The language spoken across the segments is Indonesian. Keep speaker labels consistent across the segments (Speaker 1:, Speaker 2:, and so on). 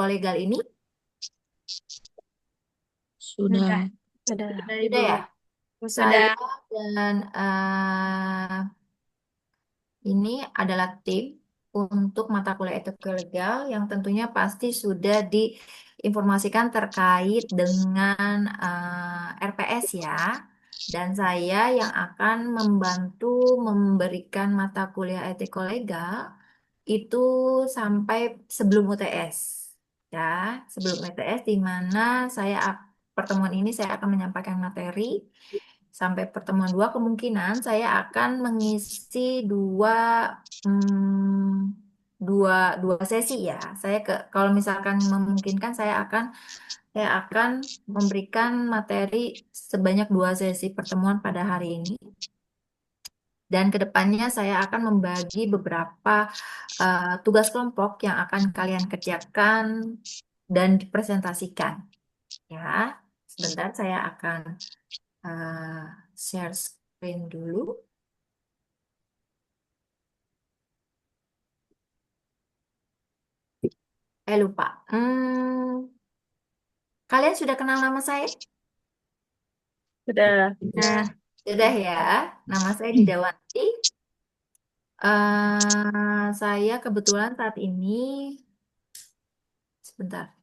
Speaker 1: legal ini?
Speaker 2: Sudah,
Speaker 3: Sudah.
Speaker 2: sudah
Speaker 3: Sudah,
Speaker 1: Sudah
Speaker 3: Ibu.
Speaker 1: ya?
Speaker 3: Sudah.
Speaker 1: Saya dan ini adalah tim untuk mata kuliah etika legal yang tentunya pasti sudah diinformasikan terkait dengan RPS ya. Dan saya yang akan membantu memberikan mata kuliah etika legal itu sampai sebelum UTS. Ya, sebelum UTS di mana pertemuan ini saya akan menyampaikan materi. Sampai pertemuan dua kemungkinan saya akan mengisi dua dua sesi ya. Kalau misalkan memungkinkan saya akan memberikan materi sebanyak dua sesi pertemuan pada hari ini. Dan kedepannya saya akan membagi beberapa tugas kelompok yang akan kalian kerjakan dan dipresentasikan. Ya, sebentar saya akan eh, share screen dulu. Lupa. Kalian sudah kenal nama saya?
Speaker 3: Sudah.
Speaker 1: Nah, sudah ya. Nama saya Didawanti. Saya kebetulan saat ini, sebentar.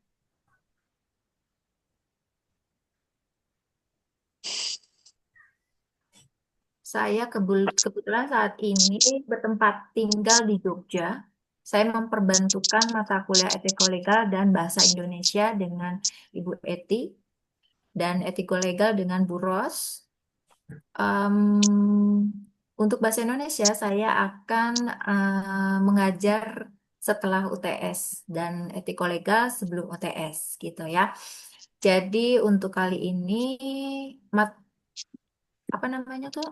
Speaker 1: Kebetulan saat ini bertempat tinggal di Jogja. Saya memperbantukan mata kuliah etikolegal dan bahasa Indonesia dengan Ibu Eti dan etikolegal dengan Bu Ros. Untuk bahasa Indonesia, saya akan mengajar setelah UTS dan etikolegal sebelum UTS gitu ya. Jadi untuk kali ini mat- apa namanya tuh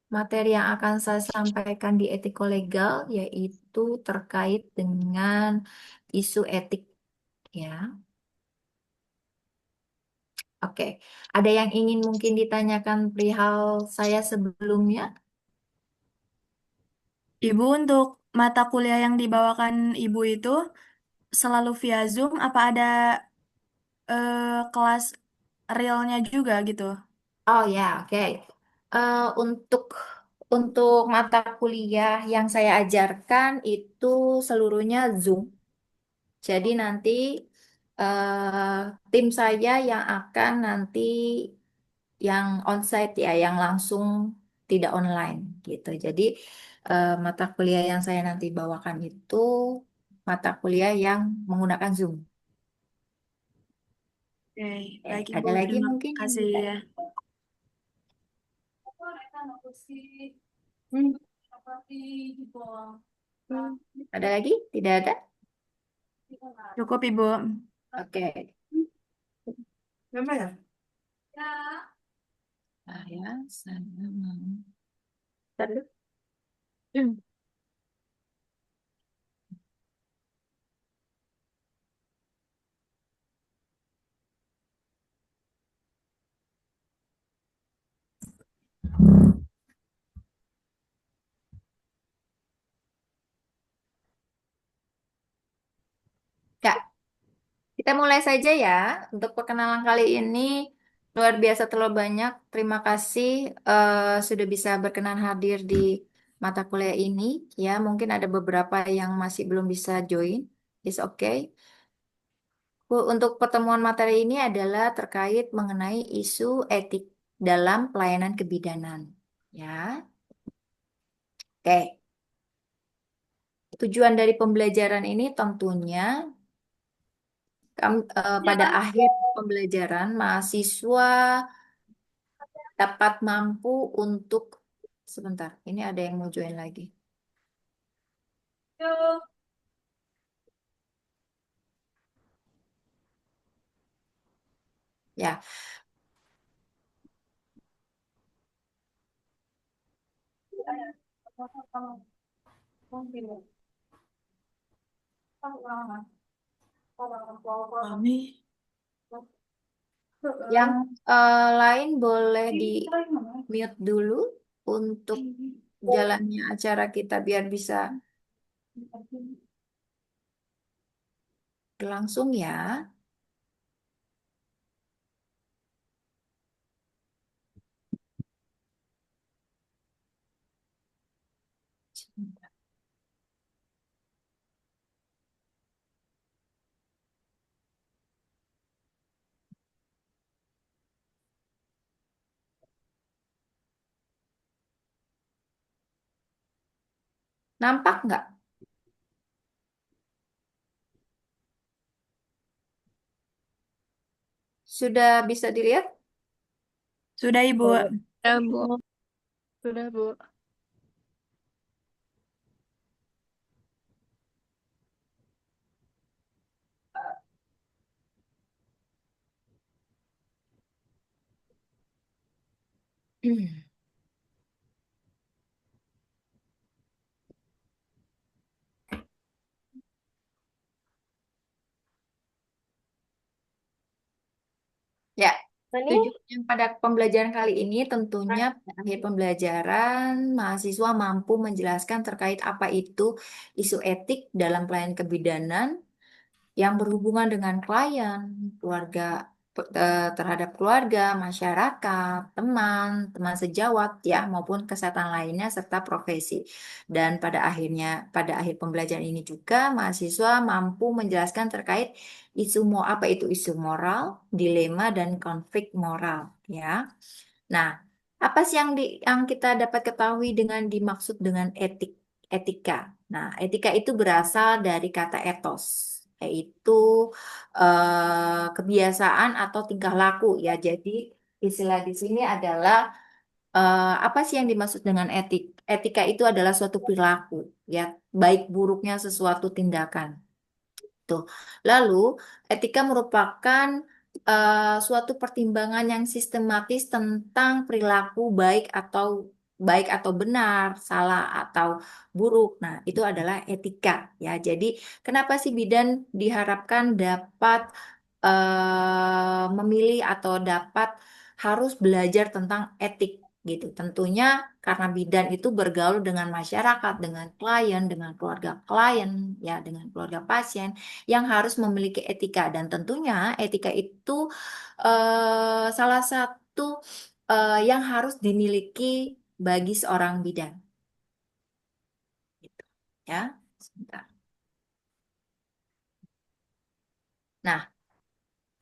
Speaker 1: materi yang akan saya sampaikan di etikolegal yaitu terkait dengan isu etik ya. Oke, ada yang ingin mungkin ditanyakan perihal saya sebelumnya?
Speaker 2: Ibu untuk mata kuliah yang dibawakan Ibu itu selalu via Zoom apa ada kelas realnya juga gitu?
Speaker 1: Oh ya, oke. Untuk mata kuliah yang saya ajarkan itu seluruhnya Zoom. Jadi nanti tim saya yang akan nanti yang onsite ya, yang langsung tidak online gitu. Jadi mata kuliah yang saya nanti bawakan itu mata kuliah yang menggunakan Zoom.
Speaker 2: Oke, baik Ibu,
Speaker 1: Ada lagi
Speaker 2: terima
Speaker 1: mungkin yang
Speaker 2: kasih
Speaker 1: ditanya?
Speaker 2: ya.
Speaker 1: Ada lagi? Tidak ada?
Speaker 2: Cukup Ibu.
Speaker 1: Oke.
Speaker 3: Berapa ya?
Speaker 1: Saya mau. Ntar dulu.
Speaker 3: Hmm.
Speaker 1: Kak, kita mulai saja ya. Untuk perkenalan kali ini luar biasa terlalu banyak. Terima kasih sudah bisa berkenan hadir di mata kuliah ini. Ya, mungkin ada beberapa yang masih belum bisa join. It's okay. Untuk pertemuan materi ini adalah terkait mengenai isu etik dalam pelayanan kebidanan. Ya, oke. Tujuan dari pembelajaran ini tentunya pada akhir pembelajaran mahasiswa dapat mampu untuk sebentar. Ini ada yang mau join lagi. Ya,
Speaker 2: Kami.
Speaker 1: yang lain boleh di mute dulu untuk jalannya acara kita biar bisa Berlangsung ya. Nampak nggak? Sudah bisa dilihat?
Speaker 2: Sudah, Ibu.
Speaker 3: Ya, Bu. Sudah, Bu.
Speaker 1: Ya,
Speaker 3: Ini
Speaker 1: tujuan pada pembelajaran kali ini tentunya pada akhir pembelajaran mahasiswa mampu menjelaskan terkait apa itu isu etik dalam pelayanan kebidanan yang berhubungan dengan klien, keluarga, terhadap keluarga, masyarakat, teman, teman sejawat ya maupun kesehatan lainnya serta profesi. Dan pada akhir pembelajaran ini juga mahasiswa mampu menjelaskan terkait apa itu isu moral, dilema dan konflik moral ya. Nah, apa sih yang kita dapat ketahui dengan dimaksud dengan etika? Nah, etika itu berasal dari kata ethos, yaitu kebiasaan atau tingkah laku ya. Jadi istilah di sini adalah apa sih yang dimaksud dengan etik? Etika itu adalah suatu perilaku, ya, baik buruknya sesuatu tindakan. Tuh. Lalu, etika merupakan suatu pertimbangan yang sistematis tentang perilaku baik atau benar, salah atau buruk. Nah, itu adalah etika ya. Jadi, kenapa sih bidan diharapkan dapat memilih atau dapat harus belajar tentang etik gitu. Tentunya karena bidan itu bergaul dengan masyarakat, dengan klien, dengan keluarga klien, ya, dengan keluarga pasien yang harus memiliki etika dan tentunya etika itu salah satu yang harus dimiliki bagi seorang bidan gitu ya. Sebentar. Nah,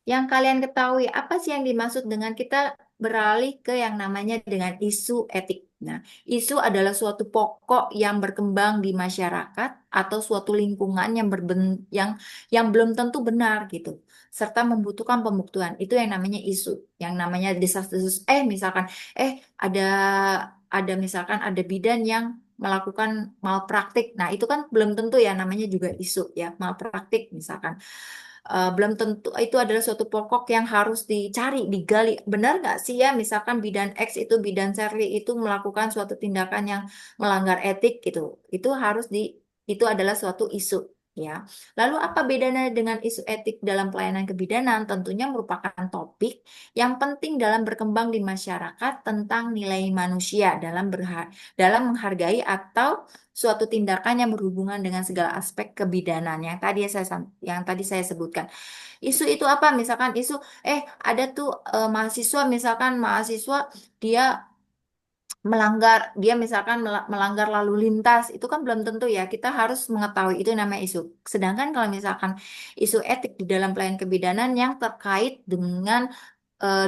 Speaker 1: yang kalian ketahui, apa sih yang dimaksud dengan kita beralih ke yang namanya dengan isu etik? Nah, isu adalah suatu pokok yang berkembang di masyarakat atau suatu lingkungan yang belum tentu benar gitu, serta membutuhkan pembuktian. Itu yang namanya isu, yang namanya desas-desus. Misalkan, ada misalkan ada bidan yang melakukan malpraktik. Nah, itu kan belum tentu ya namanya juga isu ya, malpraktik misalkan. Belum tentu itu adalah suatu pokok yang harus dicari, digali. Benar nggak sih ya, misalkan bidan X itu bidan Shirley itu melakukan suatu tindakan yang melanggar etik gitu. Itu adalah suatu isu ya. Lalu apa bedanya dengan isu etik dalam pelayanan kebidanan? Tentunya merupakan topik yang penting dalam berkembang di masyarakat tentang nilai manusia dalam menghargai atau suatu tindakan yang berhubungan dengan segala aspek kebidanan yang tadi saya sebutkan. Isu itu apa? Misalkan isu ada tuh mahasiswa, misalkan mahasiswa dia dia misalkan melanggar lalu lintas, itu kan belum tentu ya, kita harus mengetahui itu namanya isu. Sedangkan kalau misalkan isu etik di dalam pelayanan kebidanan yang terkait dengan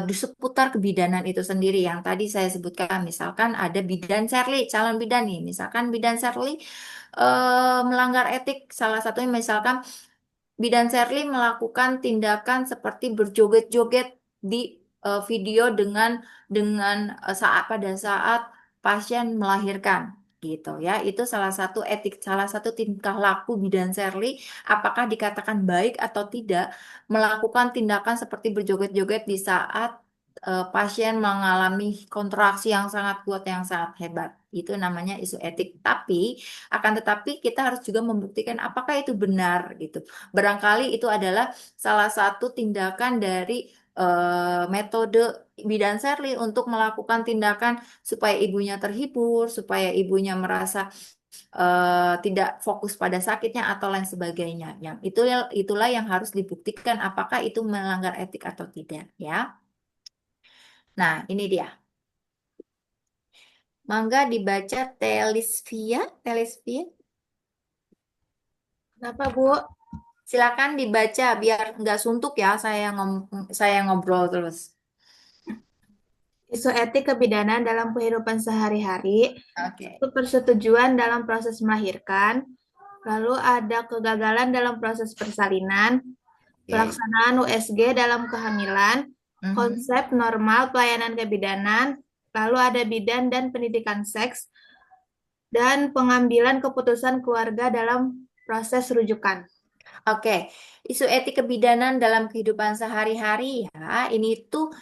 Speaker 1: di seputar kebidanan itu sendiri yang tadi saya sebutkan, misalkan ada bidan Shirley, calon bidan nih, misalkan bidan Shirley melanggar etik, salah satunya misalkan Bidan Serly melakukan tindakan seperti berjoget-joget di video pada saat pasien melahirkan gitu ya. Itu salah satu tingkah laku Bidan Serly, apakah dikatakan baik atau tidak melakukan tindakan seperti berjoget-joget di saat pasien mengalami kontraksi yang sangat kuat, yang sangat hebat. Itu namanya isu etik. Akan tetapi kita harus juga membuktikan apakah itu benar gitu. Barangkali itu adalah salah satu tindakan dari metode bidan Serli untuk melakukan tindakan supaya ibunya terhibur, supaya ibunya merasa tidak fokus pada sakitnya atau lain sebagainya. Yang itulah yang harus dibuktikan apakah itu melanggar etik atau tidak, ya. Nah, ini dia. Mangga dibaca Telisvia, Telisvia.
Speaker 3: Kenapa, Bu?
Speaker 1: Silakan dibaca biar nggak suntuk ya saya ngobrol terus.
Speaker 3: Isu etik kebidanan dalam kehidupan sehari-hari,
Speaker 1: Oke.
Speaker 3: itu persetujuan dalam proses melahirkan, lalu ada kegagalan dalam proses persalinan,
Speaker 1: Oke.
Speaker 3: pelaksanaan USG dalam kehamilan,
Speaker 1: Mhm.
Speaker 3: konsep normal pelayanan kebidanan, lalu ada bidan dan pendidikan seks, dan pengambilan keputusan keluarga dalam proses rujukan.
Speaker 1: Oke, isu etik kebidanan dalam kehidupan sehari-hari ya, ini tuh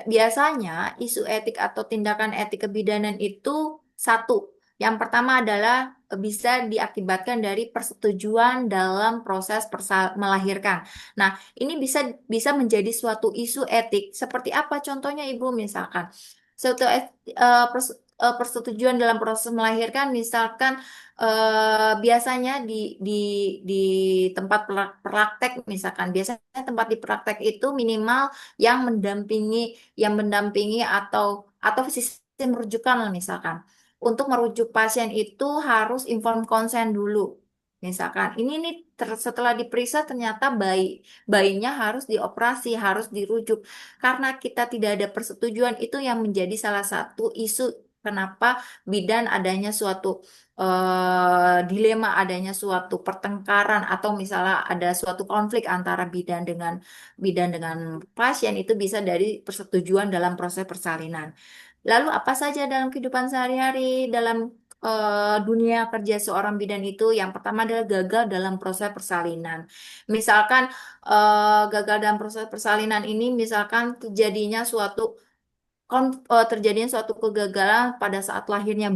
Speaker 1: biasanya isu etik atau tindakan etik kebidanan itu satu. Yang pertama adalah bisa diakibatkan dari persetujuan dalam proses melahirkan. Nah, ini bisa bisa menjadi suatu isu etik. Seperti apa contohnya, Ibu? Misalkan suatu persetujuan dalam proses melahirkan, misalkan biasanya di tempat praktek misalkan biasanya tempat di praktek itu minimal yang mendampingi atau sistem rujukan lah misalkan untuk merujuk pasien itu harus inform consent dulu misalkan ini nih setelah diperiksa ternyata bayinya harus dioperasi harus dirujuk karena kita tidak ada persetujuan itu yang menjadi salah satu isu kenapa bidan adanya suatu dilema adanya suatu pertengkaran atau misalnya ada suatu konflik antara bidan dengan pasien itu bisa dari persetujuan dalam proses persalinan. Lalu apa saja dalam kehidupan sehari-hari dalam dunia kerja seorang bidan itu yang pertama adalah gagal dalam proses persalinan. Misalkan gagal dalam proses persalinan ini misalkan terjadinya suatu kegagalan pada saat lahirnya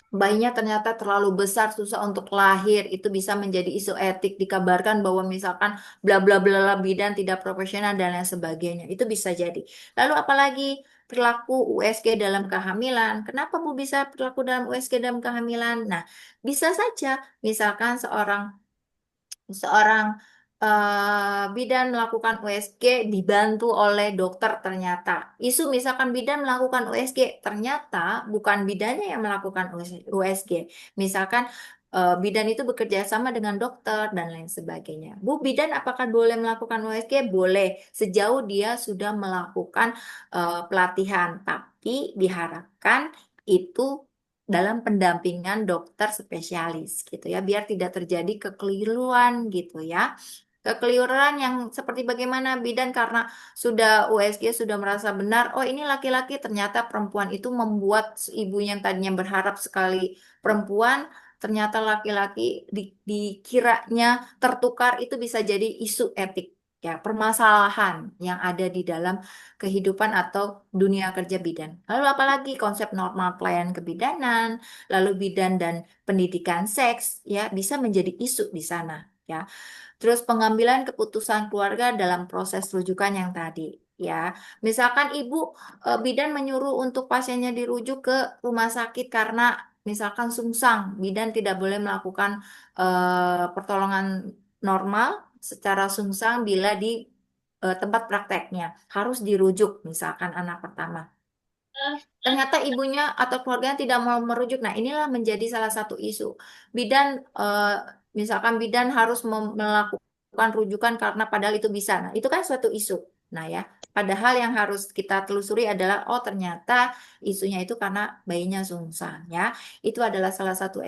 Speaker 1: bayinya ternyata terlalu besar, susah untuk lahir, itu bisa menjadi isu etik. Dikabarkan bahwa misalkan bla bla bla bla, bidan tidak profesional dan lain sebagainya. Itu bisa jadi. Lalu apalagi perilaku USG dalam kehamilan. Kenapa Bu bisa perilaku dalam USG dalam kehamilan? Nah, bisa saja misalkan seorang seorang bidan melakukan USG dibantu oleh dokter ternyata. Isu misalkan bidan melakukan USG, ternyata bukan bidannya yang melakukan USG. Misalkan bidan itu bekerja sama dengan dokter dan lain sebagainya. Bu, bidan apakah boleh melakukan USG? Boleh, sejauh dia sudah melakukan pelatihan, tapi diharapkan itu dalam pendampingan dokter spesialis gitu ya biar tidak terjadi kekeliruan gitu ya kekeliruan yang seperti bagaimana bidan karena sudah USG sudah merasa benar oh ini laki-laki ternyata perempuan itu membuat ibu yang tadinya berharap sekali perempuan ternyata laki-laki dikiranya tertukar itu bisa jadi isu etik ya permasalahan yang ada di dalam kehidupan atau dunia kerja bidan. Lalu apalagi konsep normal pelayanan kebidanan, lalu bidan dan pendidikan seks ya bisa menjadi isu di sana ya. Terus pengambilan keputusan keluarga dalam proses rujukan yang tadi ya. Misalkan ibu bidan menyuruh untuk pasiennya dirujuk ke rumah sakit karena misalkan sungsang, bidan tidak boleh melakukan pertolongan normal secara sungsang bila di tempat prakteknya harus dirujuk misalkan anak pertama. Ternyata ibunya atau keluarganya tidak mau merujuk. Nah, inilah menjadi salah satu isu. Bidan, eh, misalkan bidan harus melakukan rujukan karena padahal itu bisa. Nah, itu kan suatu isu. Nah, ya. Padahal yang harus kita telusuri adalah, oh ternyata isunya itu karena bayinya sungsang, ya. Itu adalah salah satu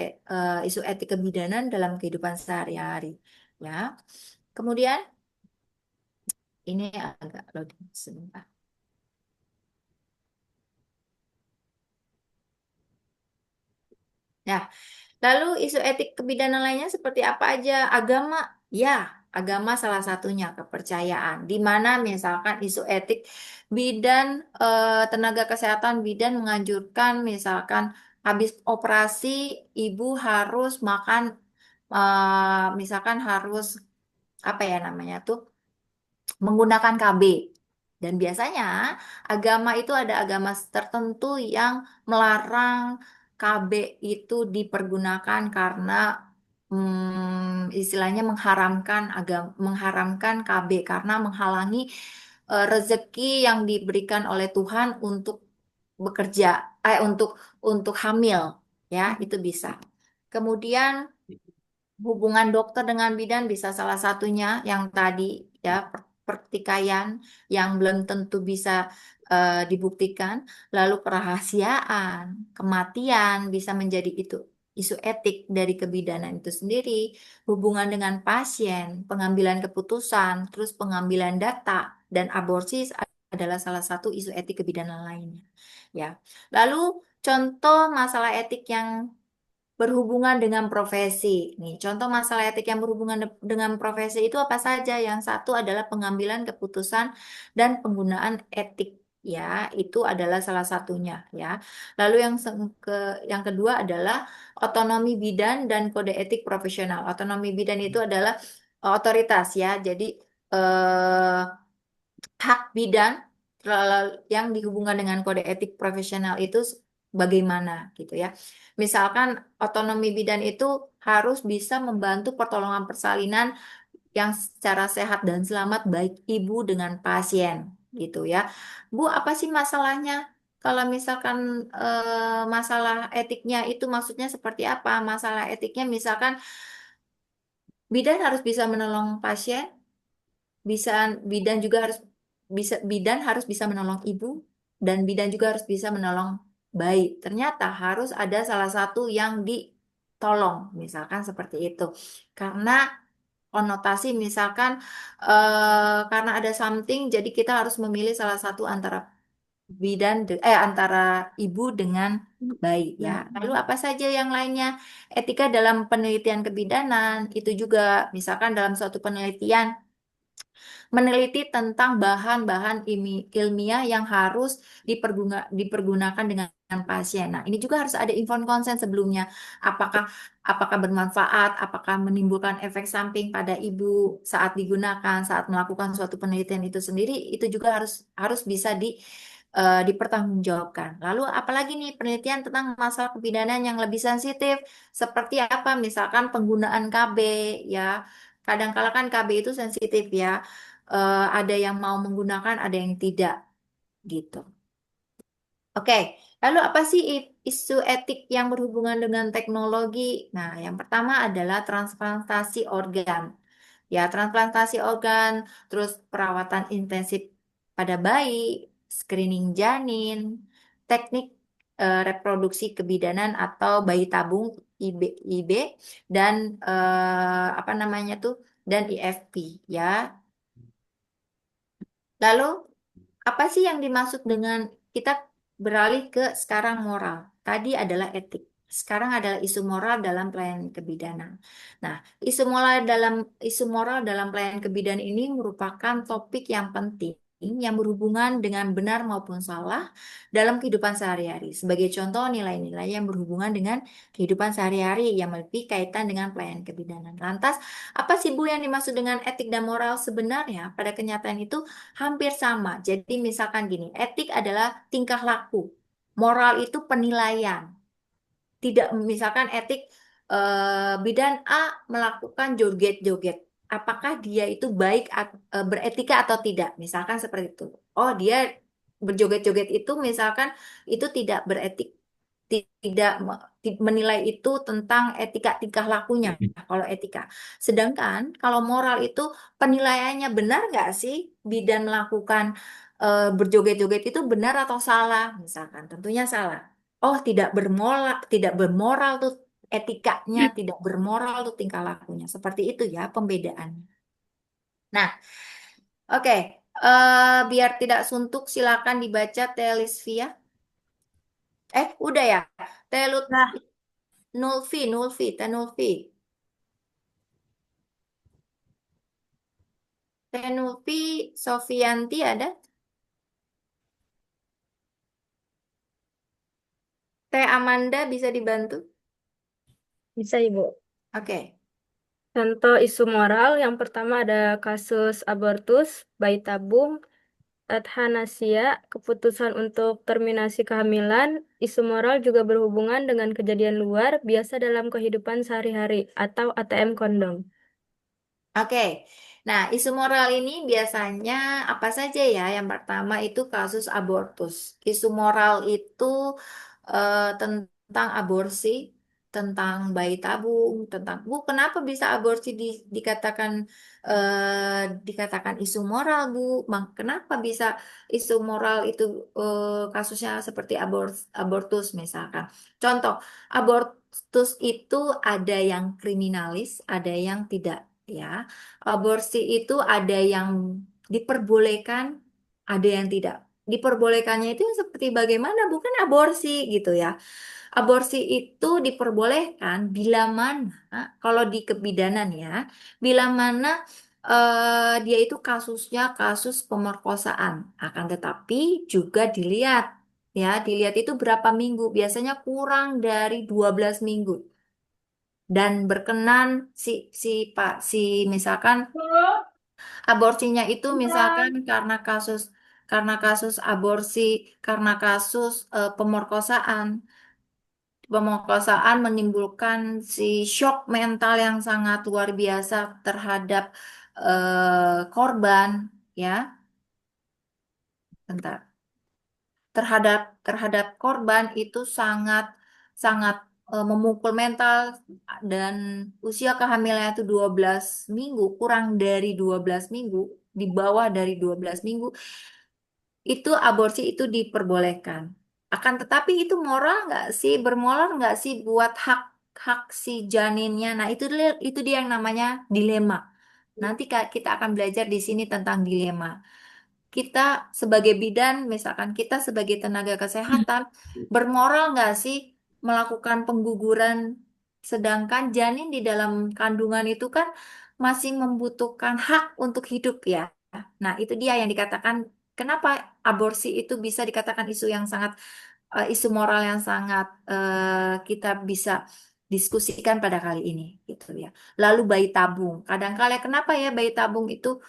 Speaker 1: isu etik kebidanan dalam kehidupan sehari-hari, ya. Kemudian, ini agak loading sebentar. Ya, lalu isu etik kebidanan lainnya seperti apa aja? Agama, ya, agama salah satunya kepercayaan. Di mana misalkan isu etik bidan tenaga kesehatan bidan menganjurkan misalkan habis operasi ibu harus makan misalkan harus apa ya namanya tuh menggunakan KB. Dan biasanya agama itu ada agama tertentu yang melarang KB itu dipergunakan karena istilahnya mengharamkan KB karena menghalangi rezeki yang diberikan oleh Tuhan untuk bekerja, untuk hamil, ya itu bisa. Kemudian hubungan dokter dengan bidan bisa salah satunya yang tadi ya pertikaian yang belum tentu bisa dibuktikan, lalu kerahasiaan, kematian bisa menjadi itu isu etik dari kebidanan itu sendiri, hubungan dengan pasien, pengambilan keputusan, terus pengambilan data dan aborsi adalah salah satu isu etik kebidanan lainnya. Ya. Lalu contoh masalah etik yang berhubungan dengan profesi. Nih, contoh masalah etik yang berhubungan dengan profesi itu apa saja? Yang satu adalah pengambilan keputusan dan penggunaan etik. Ya, itu adalah salah satunya. Ya, lalu yang kedua adalah otonomi bidan dan kode etik profesional. Otonomi bidan itu adalah otoritas ya. Jadi hak bidan yang dihubungkan dengan kode etik profesional itu bagaimana gitu ya. Misalkan otonomi bidan itu harus bisa membantu pertolongan persalinan yang secara sehat dan selamat baik ibu dengan pasien gitu ya. Bu, apa sih masalahnya? Kalau misalkan masalah etiknya itu maksudnya seperti apa? Masalah etiknya misalkan bidan harus bisa menolong pasien, bisa bidan juga harus bidan harus bisa menolong ibu dan bidan juga harus bisa menolong bayi. Ternyata harus ada salah satu yang ditolong, misalkan seperti itu. Karena konotasi misalkan karena ada something jadi kita harus memilih salah satu antara antara ibu dengan bayi ya. Lalu apa saja yang lainnya? Etika dalam penelitian kebidanan itu juga misalkan dalam suatu penelitian meneliti tentang bahan-bahan ilmiah yang harus dipergunakan dengan pasien. Nah, ini juga harus ada informed consent sebelumnya. Apakah apakah bermanfaat, apakah menimbulkan efek samping pada ibu saat digunakan, saat melakukan suatu penelitian itu sendiri, itu juga harus harus bisa dipertanggungjawabkan. Lalu apalagi nih penelitian tentang masalah kebidanan yang lebih sensitif seperti apa? Misalkan penggunaan KB ya. Kadang-kala kan KB itu sensitif ya. Ada yang mau menggunakan, ada yang tidak gitu. Oke, lalu apa sih isu etik yang berhubungan dengan teknologi? Nah, yang pertama adalah transplantasi organ. Ya, transplantasi organ, terus perawatan intensif pada bayi, screening janin, teknik reproduksi kebidanan atau bayi tabung IB dan apa namanya tuh dan IFP ya. Lalu apa sih yang dimaksud dengan kita beralih ke sekarang moral? Tadi adalah etik. Sekarang adalah isu moral dalam pelayanan kebidanan. Nah, isu moral dalam pelayanan kebidanan ini merupakan topik yang penting yang berhubungan dengan benar maupun salah dalam kehidupan sehari-hari. Sebagai contoh, nilai-nilai yang berhubungan dengan kehidupan sehari-hari yang lebih kaitan dengan pelayanan kebidanan. Lantas, apa sih Bu yang dimaksud dengan etik dan moral sebenarnya? Pada kenyataan itu hampir sama. Jadi misalkan gini, etik adalah tingkah laku. Moral itu penilaian. Tidak misalkan etik bidan A melakukan joget-joget. Apakah dia itu baik beretika atau tidak? Misalkan seperti itu. Oh, dia berjoget-joget itu misalkan itu tidak beretik, tidak menilai itu tentang etika tingkah lakunya kalau etika. Sedangkan kalau moral itu penilaiannya benar nggak sih bidan melakukan berjoget-joget itu benar atau salah misalkan tentunya salah. Oh tidak bermoral tuh etikanya tidak bermoral tuh tingkah lakunya seperti itu ya pembedaannya. Nah, oke. Biar tidak suntuk silakan dibaca Telisvia. Udah ya. Telut
Speaker 2: Nah,
Speaker 1: Nulfi. Tenuvi Sofianti ada? Teh Amanda bisa dibantu?
Speaker 4: Bisa, Ibu.
Speaker 1: Oke.
Speaker 4: Contoh isu moral yang pertama ada kasus abortus, bayi tabung, euthanasia, keputusan untuk terminasi kehamilan, isu moral juga berhubungan dengan kejadian luar biasa dalam kehidupan sehari-hari atau ATM kondom.
Speaker 1: Oke, nah isu moral ini biasanya apa saja ya? Yang pertama itu kasus abortus. Isu moral itu tentang aborsi, tentang bayi tabung, tentang Bu, kenapa bisa aborsi dikatakan isu moral, Bu? Kenapa bisa isu moral itu kasusnya seperti abortus misalkan? Contoh, abortus itu ada yang kriminalis, ada yang tidak. Ya, aborsi itu ada yang diperbolehkan, ada yang tidak. Diperbolehkannya itu seperti bagaimana? Bukan aborsi gitu ya. Aborsi itu diperbolehkan bila mana, kalau di kebidanan ya, bila mana dia itu kasusnya kasus pemerkosaan. Akan tetapi juga dilihat, ya, dilihat itu berapa minggu. Biasanya kurang dari 12 minggu dan berkenan si Pak si misalkan aborsinya itu misalkan karena kasus aborsi karena kasus pemerkosaan menimbulkan si shock mental yang sangat luar biasa terhadap korban, ya, bentar, terhadap terhadap korban itu sangat sangat memukul mental dan usia kehamilannya itu 12 minggu, kurang dari 12 minggu, di bawah dari 12 minggu, itu aborsi itu diperbolehkan. Akan tetapi itu moral nggak sih, bermoral nggak sih buat hak hak si janinnya? Nah itu dia yang namanya dilema. Nanti kita akan belajar di sini tentang dilema. Kita sebagai bidan, misalkan kita sebagai tenaga kesehatan, bermoral nggak sih melakukan pengguguran, sedangkan janin di dalam kandungan itu kan masih membutuhkan hak untuk hidup ya. Nah, itu dia yang dikatakan kenapa aborsi itu bisa dikatakan isu yang sangat isu moral yang sangat kita bisa diskusikan pada kali ini gitu ya. Lalu bayi tabung. Kadang-kala kenapa ya bayi tabung itu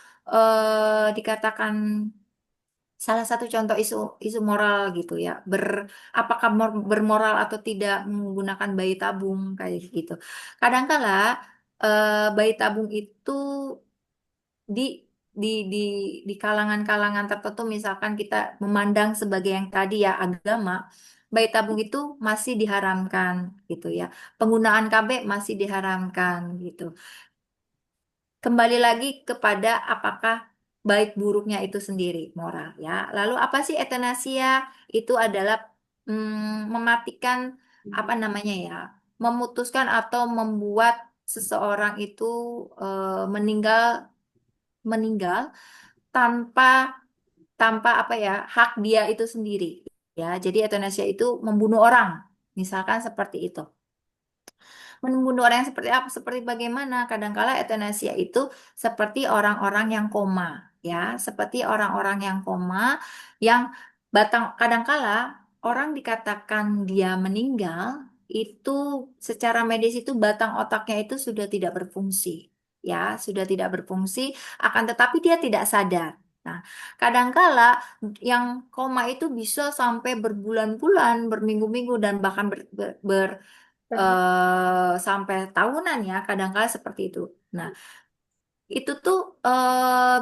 Speaker 1: dikatakan salah satu contoh isu isu moral gitu ya. Apakah bermoral atau tidak menggunakan bayi tabung kayak gitu. Kadangkala bayi tabung itu di di di kalangan-kalangan tertentu misalkan kita memandang sebagai yang tadi ya agama, bayi tabung itu masih diharamkan gitu ya. Penggunaan KB masih diharamkan gitu. Kembali lagi kepada apakah baik buruknya itu sendiri moral ya. Lalu apa sih euthanasia? Itu adalah mematikan apa namanya ya, memutuskan atau membuat seseorang itu meninggal meninggal tanpa tanpa apa ya hak dia itu sendiri ya. Jadi euthanasia itu membunuh orang, misalkan seperti itu. Membunuh orang yang seperti apa? Seperti bagaimana? Kadangkala euthanasia itu seperti orang-orang yang koma, ya, seperti orang-orang yang koma yang kadangkala orang dikatakan dia meninggal itu secara medis itu batang otaknya itu sudah tidak berfungsi, ya, sudah tidak berfungsi, akan tetapi dia tidak sadar. Nah, kadangkala yang koma itu bisa sampai berbulan-bulan, berminggu-minggu, dan bahkan sampai tahunan ya, kadang-kala seperti itu. Nah, itu tuh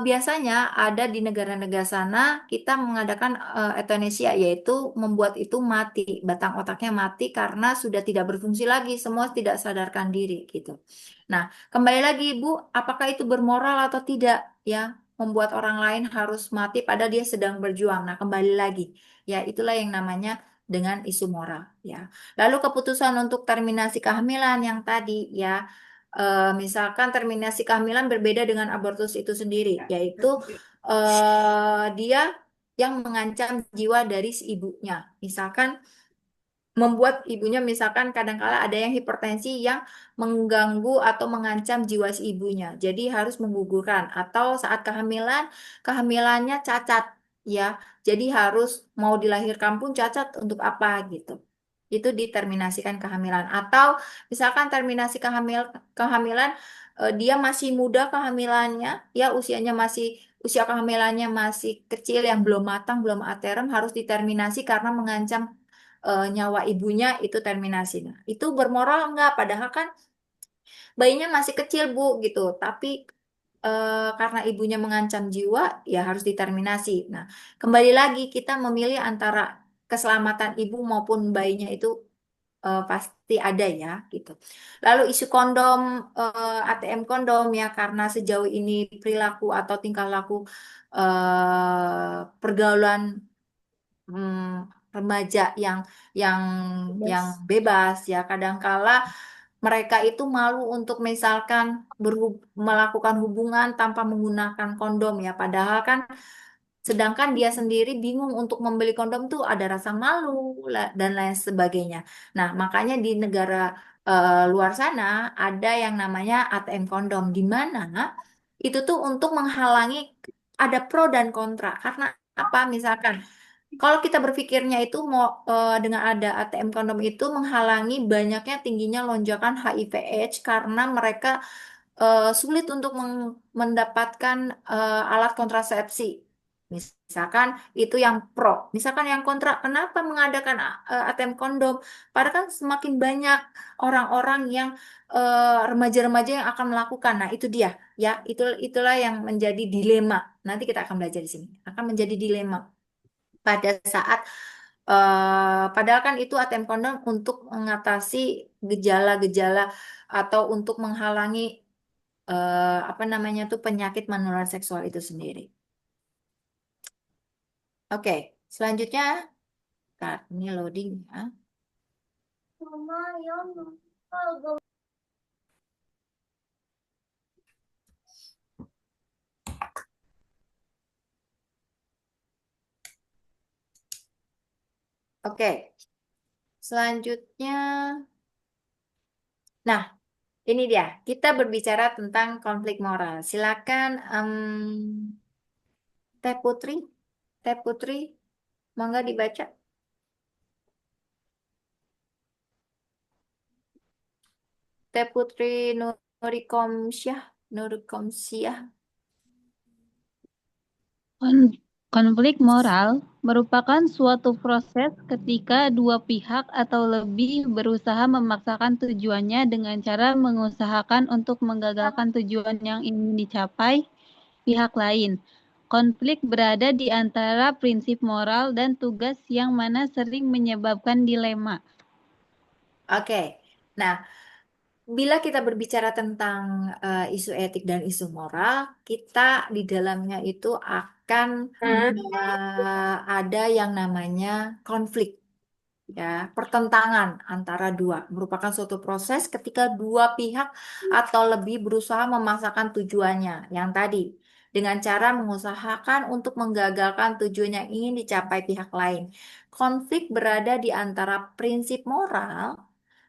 Speaker 1: biasanya ada di negara-negara sana kita mengadakan euthanasia, yaitu membuat itu mati, batang otaknya mati karena sudah tidak berfungsi lagi, semua tidak sadarkan diri gitu. Nah, kembali lagi Ibu, apakah itu bermoral atau tidak ya? Membuat orang lain harus mati padahal dia sedang berjuang. Nah, kembali lagi ya, itulah yang namanya dengan isu moral ya. Lalu keputusan untuk terminasi kehamilan yang tadi ya, misalkan terminasi kehamilan berbeda dengan abortus itu sendiri, yaitu dia yang mengancam jiwa dari si ibunya. Misalkan membuat ibunya, misalkan kadangkala ada yang hipertensi yang mengganggu atau mengancam jiwa si ibunya. Jadi harus menggugurkan atau saat kehamilannya cacat ya. Jadi harus mau dilahirkan pun cacat untuk apa gitu. Itu diterminasikan kehamilan atau misalkan terminasi kehamilan dia masih muda kehamilannya ya, usianya masih usia kehamilannya masih kecil yang belum matang, belum aterem harus diterminasi karena mengancam nyawa ibunya itu terminasi. Nah, itu bermoral enggak? Padahal kan bayinya masih kecil Bu gitu, tapi karena ibunya mengancam jiwa ya harus diterminasi. Nah, kembali lagi kita memilih antara keselamatan ibu maupun bayinya itu pasti ada ya gitu. Lalu isu kondom, ATM kondom ya karena sejauh ini perilaku atau tingkah laku pergaulan remaja yang yang
Speaker 2: Bebas.
Speaker 1: bebas ya kadangkala mereka itu malu untuk misalkan melakukan hubungan tanpa menggunakan kondom ya padahal kan sedangkan dia sendiri bingung untuk membeli kondom tuh ada rasa malu dan lain sebagainya. Nah, makanya di negara luar sana ada yang namanya ATM kondom di mana itu tuh untuk menghalangi ada pro dan kontra. Karena apa? Misalkan kalau kita berpikirnya itu mau dengan ada ATM kondom itu menghalangi banyaknya tingginya lonjakan HIV/AIDS karena mereka sulit untuk mendapatkan alat kontrasepsi. Misalkan itu yang pro. Misalkan yang kontra, kenapa mengadakan ATM kondom? Padahal kan semakin banyak orang-orang yang remaja-remaja yang akan melakukan. Nah, itu dia, ya. Itulah yang menjadi dilema. Nanti kita akan belajar di sini. Akan menjadi dilema pada saat padahal kan itu ATM kondom untuk mengatasi gejala-gejala atau untuk menghalangi apa namanya tuh penyakit menular seksual itu sendiri. Oke, selanjutnya, Kak, ini loading ya. Oke, selanjutnya, nah ini dia kita berbicara tentang konflik moral. Silakan, Teh Putri, Teh Putri, mangga dibaca. Teh Putri Nurikomsyah, Nurikomsyah.
Speaker 5: Konflik moral merupakan suatu proses ketika dua pihak atau lebih berusaha memaksakan tujuannya dengan cara mengusahakan untuk menggagalkan tujuan yang ingin dicapai pihak lain. Konflik berada di antara prinsip moral dan tugas yang mana sering menyebabkan dilema.
Speaker 1: Oke, nah bila kita berbicara tentang isu etik dan isu moral, kita di dalamnya itu akan ada yang namanya konflik, ya, pertentangan antara dua, merupakan suatu proses ketika dua pihak atau lebih berusaha memaksakan tujuannya, yang tadi, dengan cara mengusahakan untuk menggagalkan tujuan yang ingin dicapai pihak lain. Konflik berada di antara prinsip moral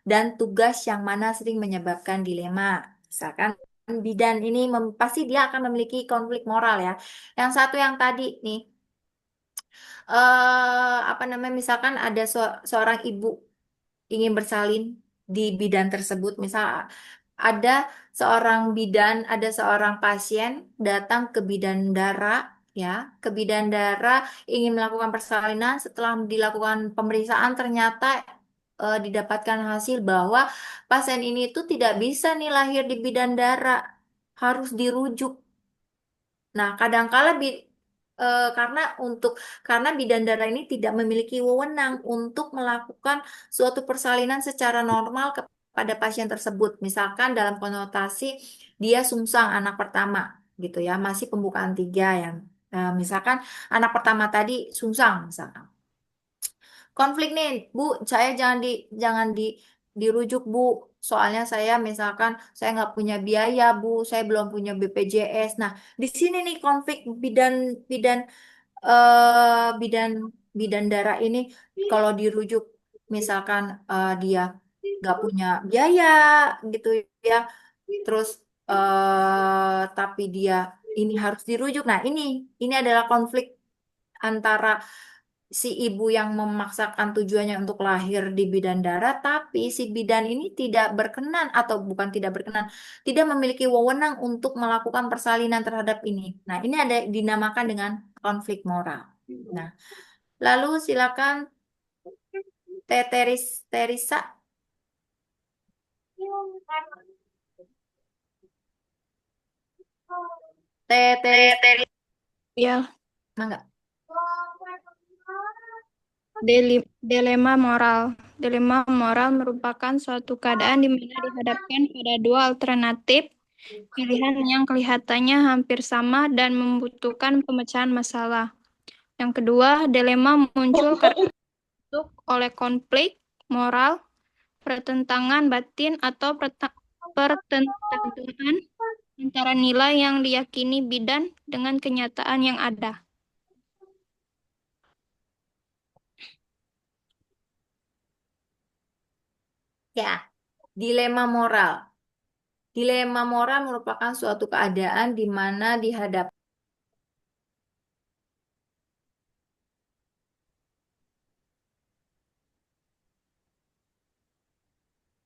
Speaker 1: dan tugas yang mana sering menyebabkan dilema. Misalkan bidan ini pasti dia akan memiliki konflik moral ya. Yang satu yang tadi nih, apa namanya? Misalkan ada seorang ibu ingin bersalin di bidan tersebut, misal ada seorang bidan, ada seorang pasien datang ke bidan darah, ya, ke bidan darah ingin melakukan persalinan. Setelah dilakukan pemeriksaan, ternyata didapatkan hasil bahwa pasien ini tuh tidak bisa nih lahir di bidan darah, harus dirujuk. Nah, kadangkala karena karena bidan darah ini tidak memiliki wewenang untuk melakukan suatu persalinan secara normal kepada pasien tersebut. Misalkan dalam konotasi dia sungsang anak pertama, gitu ya, masih pembukaan tiga yang misalkan anak pertama tadi sungsang, misalkan konflik nih Bu, saya jangan dirujuk Bu, soalnya saya misalkan saya nggak punya biaya Bu, saya belum punya BPJS. Nah, di sini nih konflik bidan bidan bidan bidan darah ini kalau dirujuk misalkan dia nggak punya biaya gitu ya, terus tapi dia ini harus dirujuk. Nah, ini adalah konflik antara si ibu yang memaksakan tujuannya untuk lahir di bidan darah, tapi si bidan ini tidak berkenan atau bukan tidak berkenan, tidak memiliki wewenang untuk melakukan persalinan terhadap ini. Nah, ini ada dinamakan dengan konflik moral. Nah, lalu silakan Teresa. Teresa,
Speaker 6: Ya,
Speaker 1: mangga.
Speaker 6: dilema moral. Dilema moral merupakan suatu keadaan di mana dihadapkan pada dua alternatif pilihan yang kelihatannya hampir sama dan membutuhkan pemecahan masalah. Yang kedua, dilema muncul karena dibentuk oleh konflik moral, pertentangan batin, atau pertentangan antara nilai yang diyakini bidan dengan kenyataan yang ada.
Speaker 1: Ya, dilema moral. Dilema moral merupakan suatu keadaan di mana dihadapkan.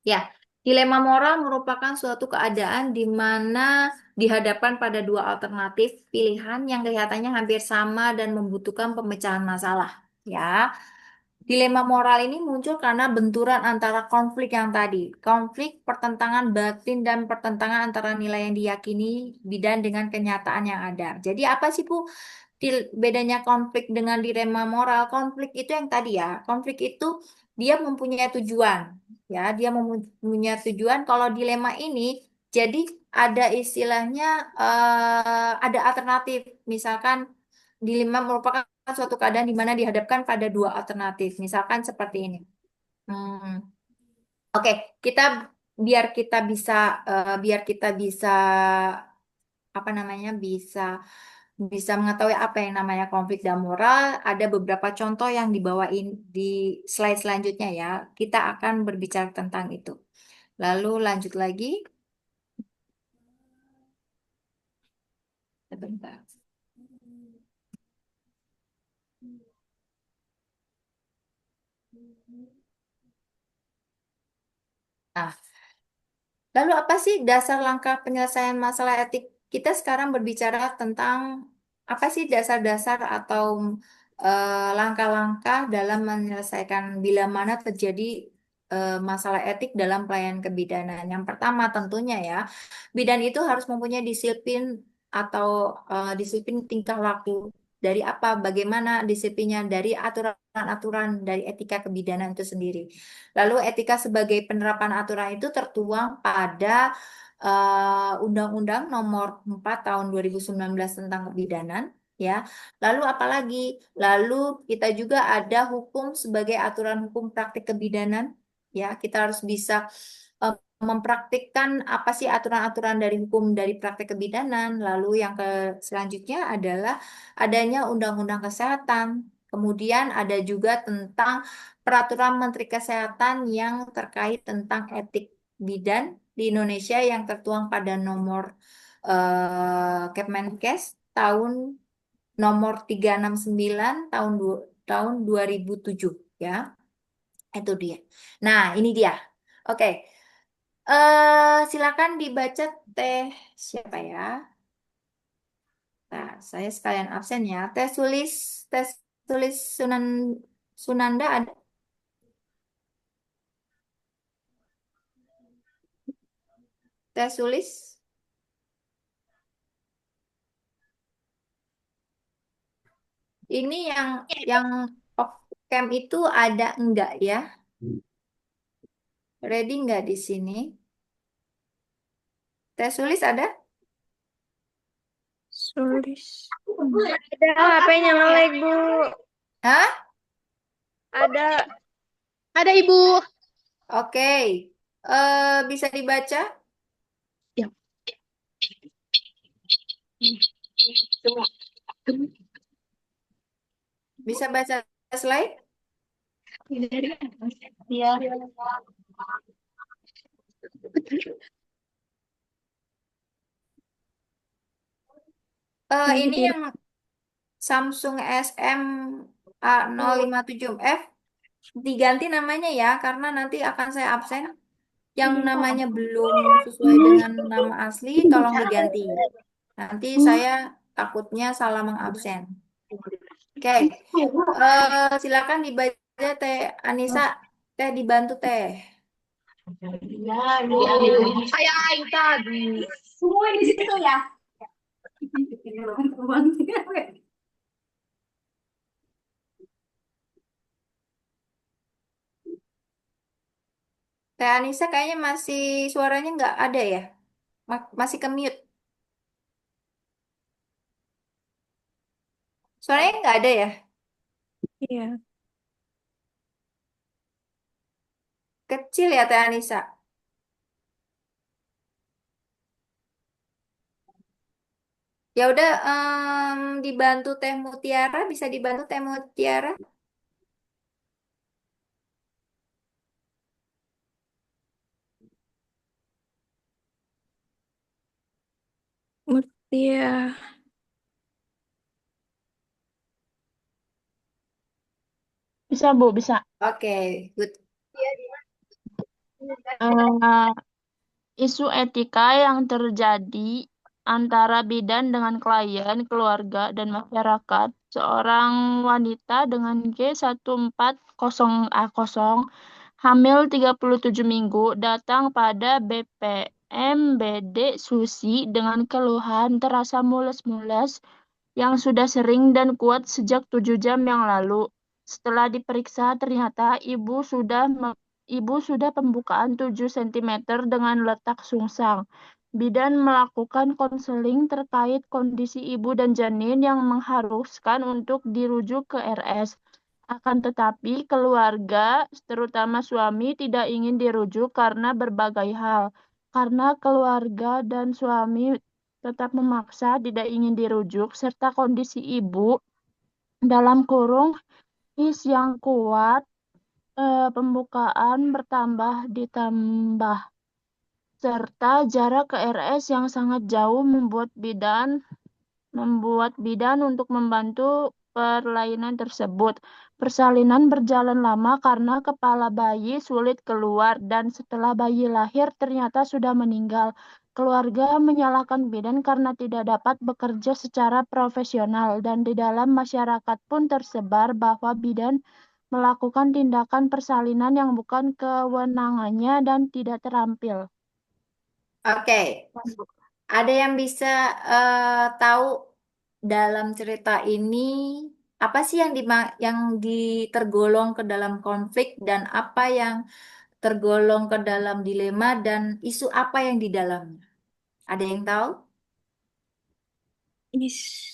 Speaker 1: Ya, dilema moral merupakan suatu keadaan di mana dihadapkan pada dua alternatif pilihan yang kelihatannya hampir sama dan membutuhkan pemecahan masalah. Ya, dilema moral ini muncul karena benturan antara konflik yang tadi, konflik pertentangan batin dan pertentangan antara nilai yang diyakini bidan dengan kenyataan yang ada. Jadi apa sih Bu? Bedanya konflik dengan dilema moral? Konflik itu yang tadi ya, konflik itu dia mempunyai tujuan, ya, dia mempunyai tujuan. Kalau dilema ini, jadi ada istilahnya, ada alternatif. Misalkan dilema merupakan suatu keadaan di mana dihadapkan pada dua alternatif. Misalkan seperti ini. Hmm, Oke, kita biar kita bisa apa namanya bisa bisa mengetahui apa yang namanya konflik dan moral. Ada beberapa contoh yang dibawain di slide selanjutnya ya. Kita akan berbicara tentang itu. Lalu lanjut lagi. Sebentar. Nah, lalu apa sih dasar langkah penyelesaian masalah etik? Kita sekarang berbicara tentang apa sih dasar-dasar atau langkah-langkah dalam menyelesaikan bila mana terjadi masalah etik dalam pelayanan kebidanan. Yang pertama tentunya ya, bidan itu harus mempunyai disiplin atau disiplin tingkah laku. Dari apa? Bagaimana disiplinnya? Dari aturan-aturan dari etika kebidanan itu sendiri. Lalu etika sebagai penerapan aturan itu tertuang pada Undang-Undang Nomor 4 Tahun 2019 tentang kebidanan, ya. Lalu apalagi? Lalu kita juga ada hukum sebagai aturan hukum praktik kebidanan, ya. Kita harus bisa mempraktikkan apa sih aturan-aturan dari hukum dari praktik kebidanan. Lalu yang selanjutnya adalah adanya Undang-Undang Kesehatan. Kemudian ada juga tentang Peraturan Menteri Kesehatan yang terkait tentang etik bidan di Indonesia yang tertuang pada nomor Kemenkes tahun nomor 369 tahun 2007 ya. Itu dia. Nah, ini dia. Oke. Silakan dibaca teh siapa ya? Nah, saya sekalian absen ya. Teh tulis Sunanda ada. Teh tulis. Ini yang off cam itu ada enggak ya? Ready enggak di sini? Teh tulis ada?
Speaker 6: Sulis.
Speaker 4: Ada HP-nya nge-lag, Bu.
Speaker 1: Hah?
Speaker 4: Ada.
Speaker 3: Ada Ibu.
Speaker 1: Oke. Bisa dibaca?
Speaker 6: Ya.
Speaker 1: Bisa baca slide?
Speaker 5: Ya.
Speaker 1: Ini yang Samsung SM A057F diganti namanya ya, karena nanti akan saya absen. Yang namanya belum sesuai dengan nama asli, tolong diganti. Nanti saya takutnya salah mengabsen. Oke, silakan dibaca Teh Anissa. Teh dibantu Teh. Semua di situ ya. Teh Anissa kayaknya masih suaranya nggak ada ya? Masih ke mute. Suaranya nggak ada ya?
Speaker 6: Iya.
Speaker 1: Kecil ya Teh Anissa. Ya udah, dibantu Teh Mutiara, bisa dibantu Teh Mutiara.
Speaker 6: Mutia.
Speaker 7: Bisa, Bu, bisa.
Speaker 1: Oke, good.
Speaker 7: Eh, Isu etika yang terjadi antara bidan dengan klien, keluarga, dan masyarakat. Seorang wanita dengan G1400A0 hamil 37 minggu datang pada BPMBD Susi dengan keluhan terasa mules-mules yang sudah sering dan kuat sejak 7 jam yang lalu. Setelah diperiksa, ternyata ibu sudah pembukaan 7 cm dengan letak sungsang. Bidan melakukan konseling terkait kondisi ibu dan janin yang mengharuskan untuk dirujuk ke RS. Akan tetapi, keluarga, terutama suami, tidak ingin dirujuk karena berbagai hal. Karena keluarga dan suami tetap memaksa tidak ingin dirujuk, serta kondisi ibu dalam kurung his yang kuat, pembukaan bertambah ditambah, serta jarak ke RS yang sangat jauh membuat bidan untuk membantu perlainan tersebut. Persalinan berjalan lama karena kepala bayi sulit keluar dan setelah bayi lahir ternyata sudah meninggal. Keluarga menyalahkan bidan karena tidak dapat bekerja secara profesional dan di dalam masyarakat pun tersebar bahwa bidan melakukan tindakan persalinan yang bukan kewenangannya dan tidak terampil.
Speaker 1: Oke, ada yang bisa tahu dalam cerita ini apa sih yang tergolong ke dalam konflik dan apa yang tergolong ke dalam dilema dan isu apa yang di dalamnya? Ada yang tahu?
Speaker 6: Is.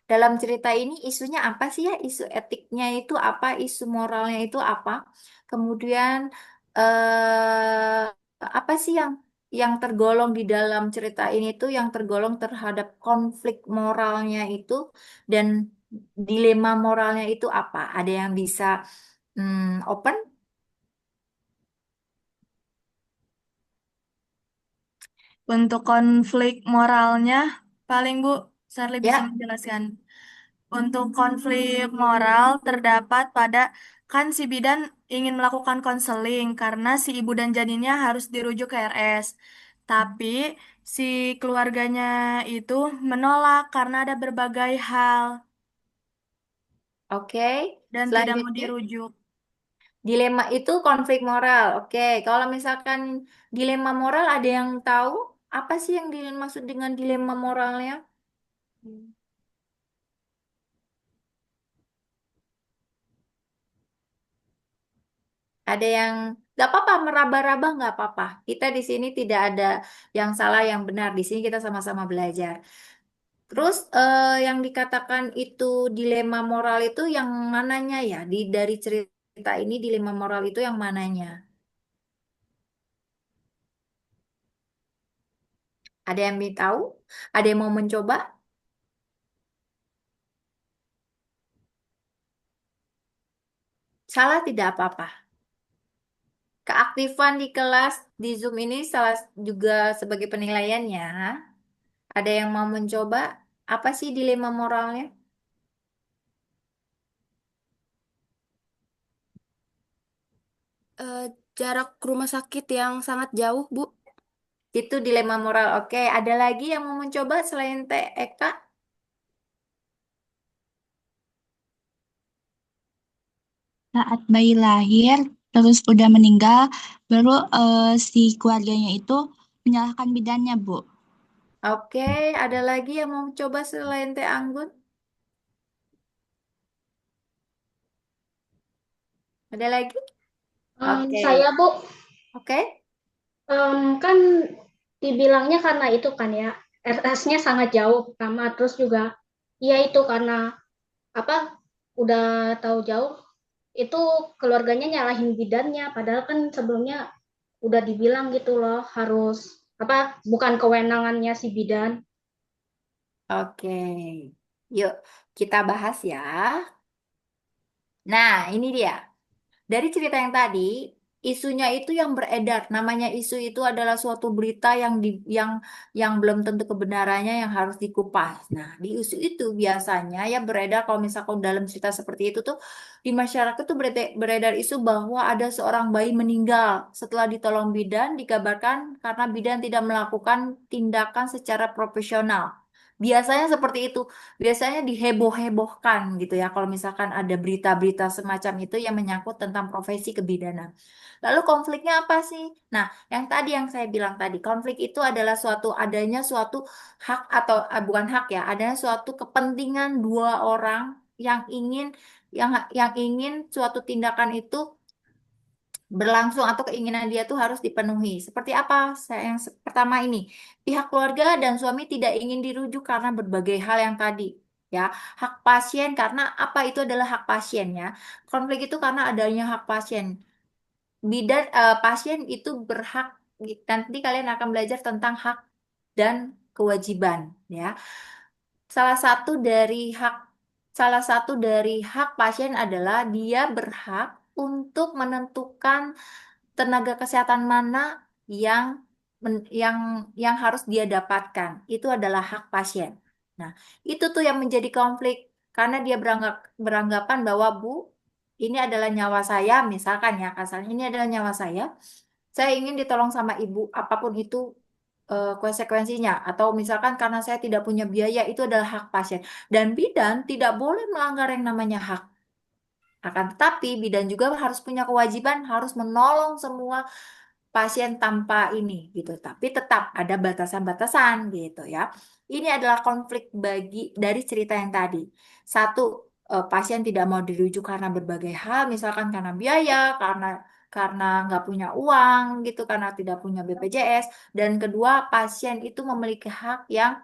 Speaker 1: Dalam cerita ini isunya apa sih ya? Isu etiknya itu apa? Isu moralnya itu apa? Kemudian apa sih yang tergolong di dalam cerita ini tuh yang tergolong terhadap konflik moralnya itu dan dilema moralnya itu apa? Ada yang bisa open?
Speaker 2: Untuk konflik moralnya, paling Bu, Sarli bisa
Speaker 1: Ya,
Speaker 2: menjelaskan. Untuk konflik moral terdapat pada kan si bidan ingin melakukan konseling karena si ibu dan janinnya harus dirujuk ke RS. Tapi si keluarganya itu menolak karena ada berbagai hal
Speaker 1: oke.
Speaker 2: dan tidak mau
Speaker 1: Selanjutnya.
Speaker 2: dirujuk.
Speaker 1: Dilema itu konflik moral. Oke, kalau misalkan dilema moral ada yang tahu apa sih yang dimaksud dengan dilema moralnya? Ada yang nggak apa-apa meraba-raba nggak apa-apa. Kita di sini tidak ada yang salah yang benar. Di sini kita sama-sama belajar. Terus yang dikatakan itu dilema moral itu yang mananya ya? Dari cerita ini dilema moral itu yang mananya? Ada yang mau tahu? Ada yang mau mencoba? Salah tidak apa-apa. Keaktifan di kelas di Zoom ini salah juga sebagai penilaiannya. Ada yang mau mencoba? Apa sih dilema moralnya?
Speaker 8: Eh, jarak ke rumah sakit yang sangat jauh, Bu.
Speaker 1: Itu dilema moral. Oke, ada lagi yang mau mencoba selain Teh Eka?
Speaker 7: Saat bayi lahir, terus udah meninggal, baru si keluarganya itu menyalahkan bidannya, Bu.
Speaker 1: Oke, ada lagi yang mau coba selain Teh Anggun? Ada lagi? Oke,
Speaker 9: Saya Bu,
Speaker 1: oke.
Speaker 9: kan dibilangnya karena itu kan ya, RS-nya sangat jauh pertama, terus juga ya itu karena apa udah tahu jauh itu keluarganya nyalahin bidannya, padahal kan sebelumnya udah dibilang gitu loh harus bukan kewenangannya si bidan.
Speaker 1: Oke. Yuk, kita bahas ya. Nah, ini dia. Dari cerita yang tadi, isunya itu yang beredar. Namanya isu itu adalah suatu berita yang belum tentu kebenarannya yang harus dikupas. Nah, di isu itu biasanya ya beredar kalau misalkan dalam cerita seperti itu tuh di masyarakat tuh beredar isu bahwa ada seorang bayi meninggal setelah ditolong bidan dikabarkan karena bidan tidak melakukan tindakan secara profesional. Biasanya seperti itu. Biasanya diheboh-hebohkan gitu ya kalau misalkan ada berita-berita semacam itu yang menyangkut tentang profesi kebidanan. Lalu konfliknya apa sih? Nah, yang tadi yang saya bilang tadi, konflik itu adalah adanya suatu hak atau bukan hak ya, adanya suatu kepentingan dua orang yang ingin yang ingin suatu tindakan itu berlangsung atau keinginan dia tuh harus dipenuhi. Seperti apa? Pertama ini, pihak keluarga dan suami tidak ingin dirujuk karena berbagai hal yang tadi. Ya, hak pasien karena apa itu adalah hak pasien ya. Konflik itu karena adanya hak pasien. Pasien itu berhak nanti kalian akan belajar tentang hak dan kewajiban ya. Salah satu dari hak salah satu dari hak pasien adalah dia berhak untuk menentukan tenaga kesehatan mana yang yang harus dia dapatkan. Itu adalah hak pasien. Nah, itu tuh yang menjadi konflik karena dia beranggapan bahwa Bu, ini adalah nyawa saya, misalkan ya kasarnya ini adalah nyawa saya. Saya ingin ditolong sama ibu, apapun itu konsekuensinya. Atau misalkan karena saya tidak punya biaya, itu adalah hak pasien. Dan bidan tidak boleh melanggar yang namanya hak. Akan tetapi, bidan juga harus punya kewajiban, harus menolong semua pasien tanpa ini gitu. Tapi tetap ada batasan-batasan gitu ya. Ini adalah konflik dari cerita yang tadi. Satu, pasien tidak mau dirujuk karena berbagai hal, misalkan karena biaya, karena nggak punya uang gitu, karena tidak punya BPJS. Dan kedua, pasien itu memiliki hak yang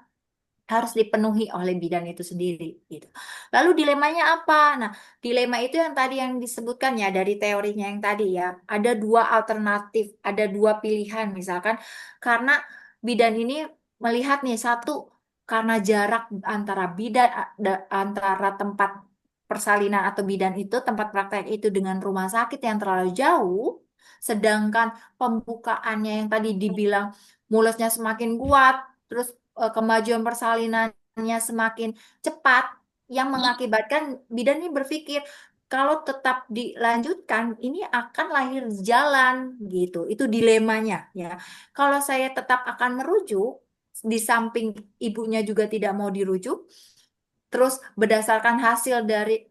Speaker 1: harus dipenuhi oleh bidan itu sendiri gitu. Lalu dilemanya apa? Nah, dilema itu yang tadi yang disebutkan ya dari teorinya yang tadi ya. Ada dua alternatif, ada dua pilihan misalkan karena bidan ini melihat nih satu karena jarak antara antara tempat persalinan atau bidan itu tempat praktek itu dengan rumah sakit yang terlalu jauh, sedangkan pembukaannya yang tadi dibilang mulusnya semakin kuat, terus kemajuan persalinannya semakin cepat yang mengakibatkan bidan ini berpikir kalau tetap dilanjutkan ini akan lahir jalan gitu. Itu dilemanya ya. Kalau saya tetap akan merujuk di samping ibunya juga tidak mau dirujuk, terus berdasarkan hasil dari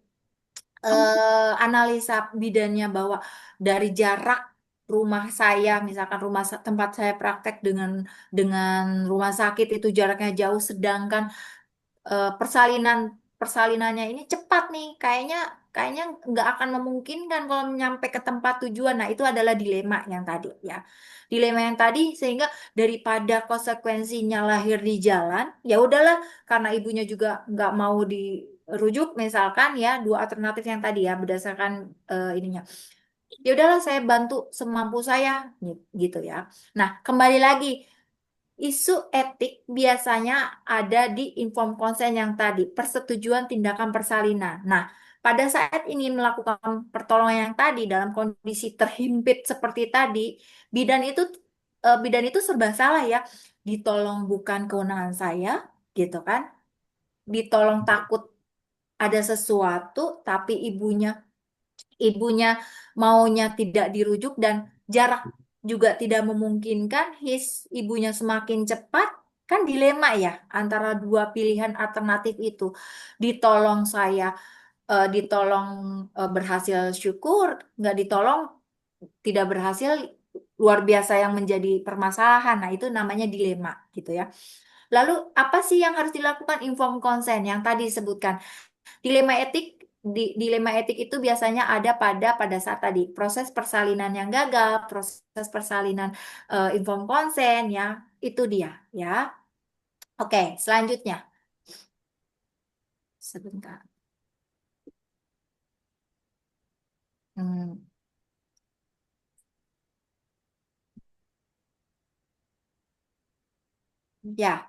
Speaker 1: analisa bidannya bahwa dari jarak rumah saya, misalkan tempat saya praktek dengan rumah sakit itu jaraknya jauh, sedangkan persalinan persalinannya ini cepat nih, kayaknya kayaknya nggak akan memungkinkan kalau nyampe ke tempat tujuan. Nah, itu adalah dilema yang tadi ya. Dilema yang tadi sehingga daripada konsekuensinya lahir di jalan, ya udahlah karena ibunya juga nggak mau dirujuk misalkan ya dua alternatif yang tadi ya berdasarkan ininya. Ya udahlah saya bantu semampu saya gitu ya. Nah, kembali lagi isu etik biasanya ada di inform consent yang tadi, persetujuan tindakan persalinan. Nah, pada saat ingin melakukan pertolongan yang tadi dalam kondisi terhimpit seperti tadi, bidan itu bidan itu serba salah ya. Ditolong bukan kewenangan saya, gitu kan? Ditolong takut ada sesuatu, tapi ibunya ibunya maunya tidak dirujuk dan jarak juga tidak memungkinkan, ibunya semakin cepat, kan dilema ya antara dua pilihan alternatif itu. Ditolong ditolong berhasil syukur, nggak ditolong tidak berhasil luar biasa yang menjadi permasalahan. Nah, itu namanya dilema gitu ya. Lalu apa sih yang harus dilakukan? Informed consent yang tadi disebutkan. Dilema etik dilema etik itu biasanya ada pada saat tadi proses persalinan yang gagal, proses persalinan informed consent ya, itu dia ya. Oke, selanjutnya. Sebentar. Hmm, ya,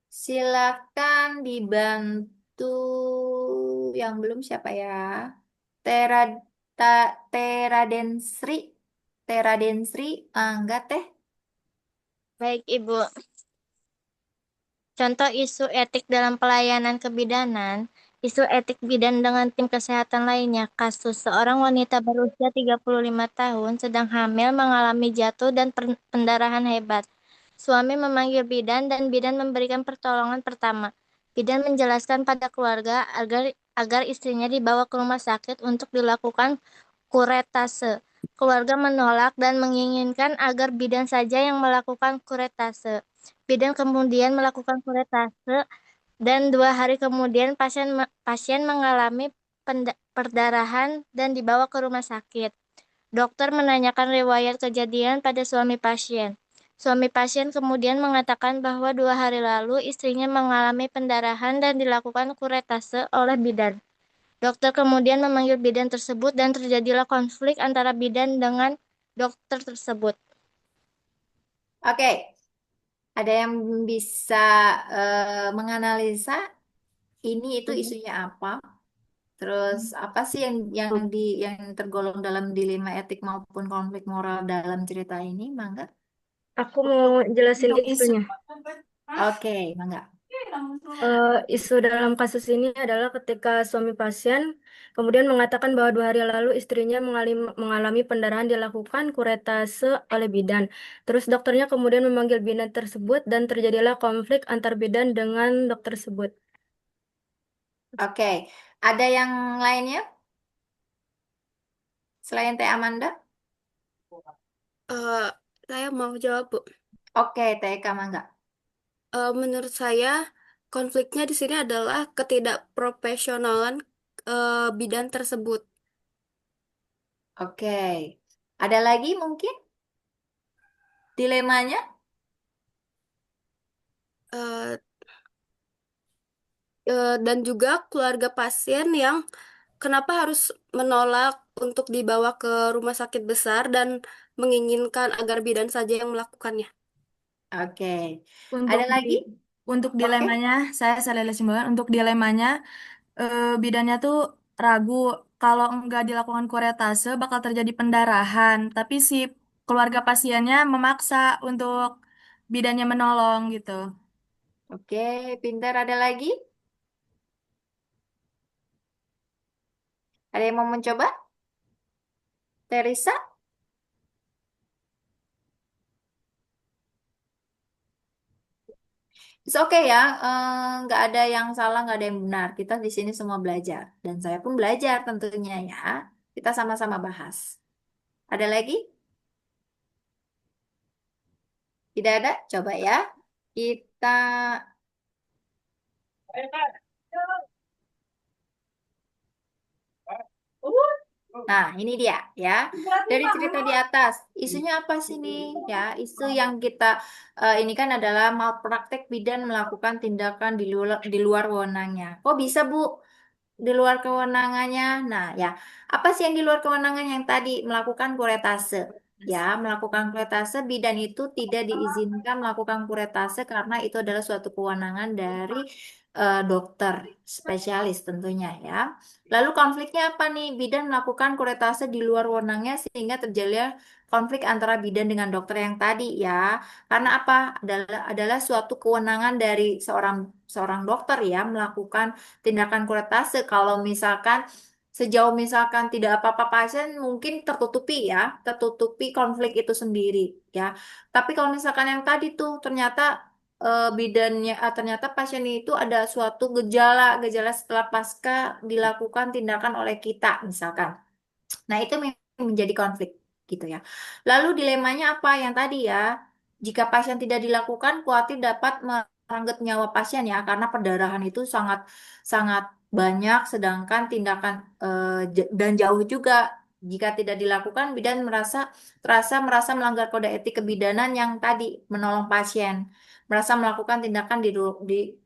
Speaker 1: silakan dibantu yang belum siapa ya? Tera Teradensri, Teradensri, enggak teh.
Speaker 10: Baik, Ibu. Contoh isu etik dalam pelayanan kebidanan, isu etik bidan dengan tim kesehatan lainnya, kasus seorang wanita berusia 35 tahun sedang hamil mengalami jatuh dan pendarahan hebat. Suami memanggil bidan dan bidan memberikan pertolongan pertama. Bidan menjelaskan pada keluarga agar istrinya dibawa ke rumah sakit untuk dilakukan kuretase. Keluarga menolak dan menginginkan agar bidan saja yang melakukan kuretase. Bidan kemudian melakukan kuretase dan 2 hari kemudian pasien mengalami perdarahan dan dibawa ke rumah sakit. Dokter menanyakan riwayat kejadian pada suami pasien. Suami pasien kemudian mengatakan bahwa 2 hari lalu istrinya mengalami pendarahan dan dilakukan kuretase oleh bidan. Dokter kemudian memanggil bidan tersebut dan terjadilah konflik antara bidan dengan dokter tersebut.
Speaker 1: Oke, ada yang bisa menganalisa ini itu isunya apa? Terus apa sih yang tergolong dalam dilema etik maupun konflik moral dalam cerita ini, Mangga?
Speaker 4: Aku mau jelasin
Speaker 2: Untuk isu
Speaker 4: isunya.
Speaker 1: Oke, Mangga.
Speaker 4: Isu dalam kasus ini adalah ketika suami pasien kemudian mengatakan bahwa 2 hari lalu istrinya mengalami pendarahan dilakukan kuretase oleh bidan. Terus dokternya kemudian memanggil bidan tersebut dan terjadilah konflik antar bidan dengan dokter tersebut.
Speaker 1: Oke, ada yang lainnya selain Teh Amanda?
Speaker 8: Eh, saya mau jawab, Bu.
Speaker 1: Oke, Teh Eka Mangga.
Speaker 8: Menurut saya, konfliknya di sini adalah ketidakprofesionalan bidan tersebut.
Speaker 1: Oke, ada lagi mungkin dilemanya?
Speaker 8: Eh, dan juga keluarga pasien yang kenapa harus menolak untuk dibawa ke rumah sakit besar dan menginginkan agar bidan saja yang melakukannya.
Speaker 1: Oke,
Speaker 2: untuk
Speaker 1: ada lagi?
Speaker 2: untuk
Speaker 1: Oke.
Speaker 2: dilemanya, saya simpulkan untuk dilemanya bidannya tuh ragu kalau nggak dilakukan kuretase bakal terjadi pendarahan, tapi si keluarga pasiennya memaksa untuk bidannya menolong gitu.
Speaker 1: Oke, pintar. Ada lagi? Ada yang mau mencoba? Teresa? It's okay ya, nggak ada yang salah, nggak ada yang benar. Kita di sini semua belajar. Dan saya pun belajar tentunya ya. Kita sama-sama bahas. Ada lagi? Tidak ada? Coba ya. Kita... Nah, ini dia ya. Dari cerita di atas, isunya apa sih nih? Ya, isu yang kita ini kan adalah malpraktek bidan melakukan tindakan di luar wewenangnya. Kok bisa, Bu? Di luar kewenangannya. Nah, ya, apa sih yang di luar kewenangan yang tadi melakukan kuretase? Ya, melakukan kuretase bidan itu tidak diizinkan melakukan kuretase karena itu adalah suatu kewenangan dari dokter spesialis tentunya ya. Lalu konfliknya apa nih? Bidan melakukan kuretase di luar wewenangnya sehingga terjadi konflik antara bidan dengan dokter yang tadi ya. Karena apa? Adalah suatu kewenangan dari seorang seorang dokter ya melakukan tindakan kuretase kalau misalkan sejauh misalkan tidak apa-apa pasien mungkin tertutupi ya, tertutupi konflik itu sendiri ya. Tapi kalau misalkan yang tadi tuh ternyata bidannya ternyata pasien itu ada suatu gejala setelah pasca dilakukan tindakan oleh kita misalkan. Nah, itu menjadi konflik gitu ya. Lalu dilemanya apa yang tadi ya? Jika pasien tidak dilakukan, khawatir dapat merenggut nyawa pasien ya, karena perdarahan itu sangat sangat banyak, sedangkan tindakan dan jauh juga. Jika tidak dilakukan, bidan merasa melanggar kode etik kebidanan yang tadi menolong pasien, merasa melakukan tindakan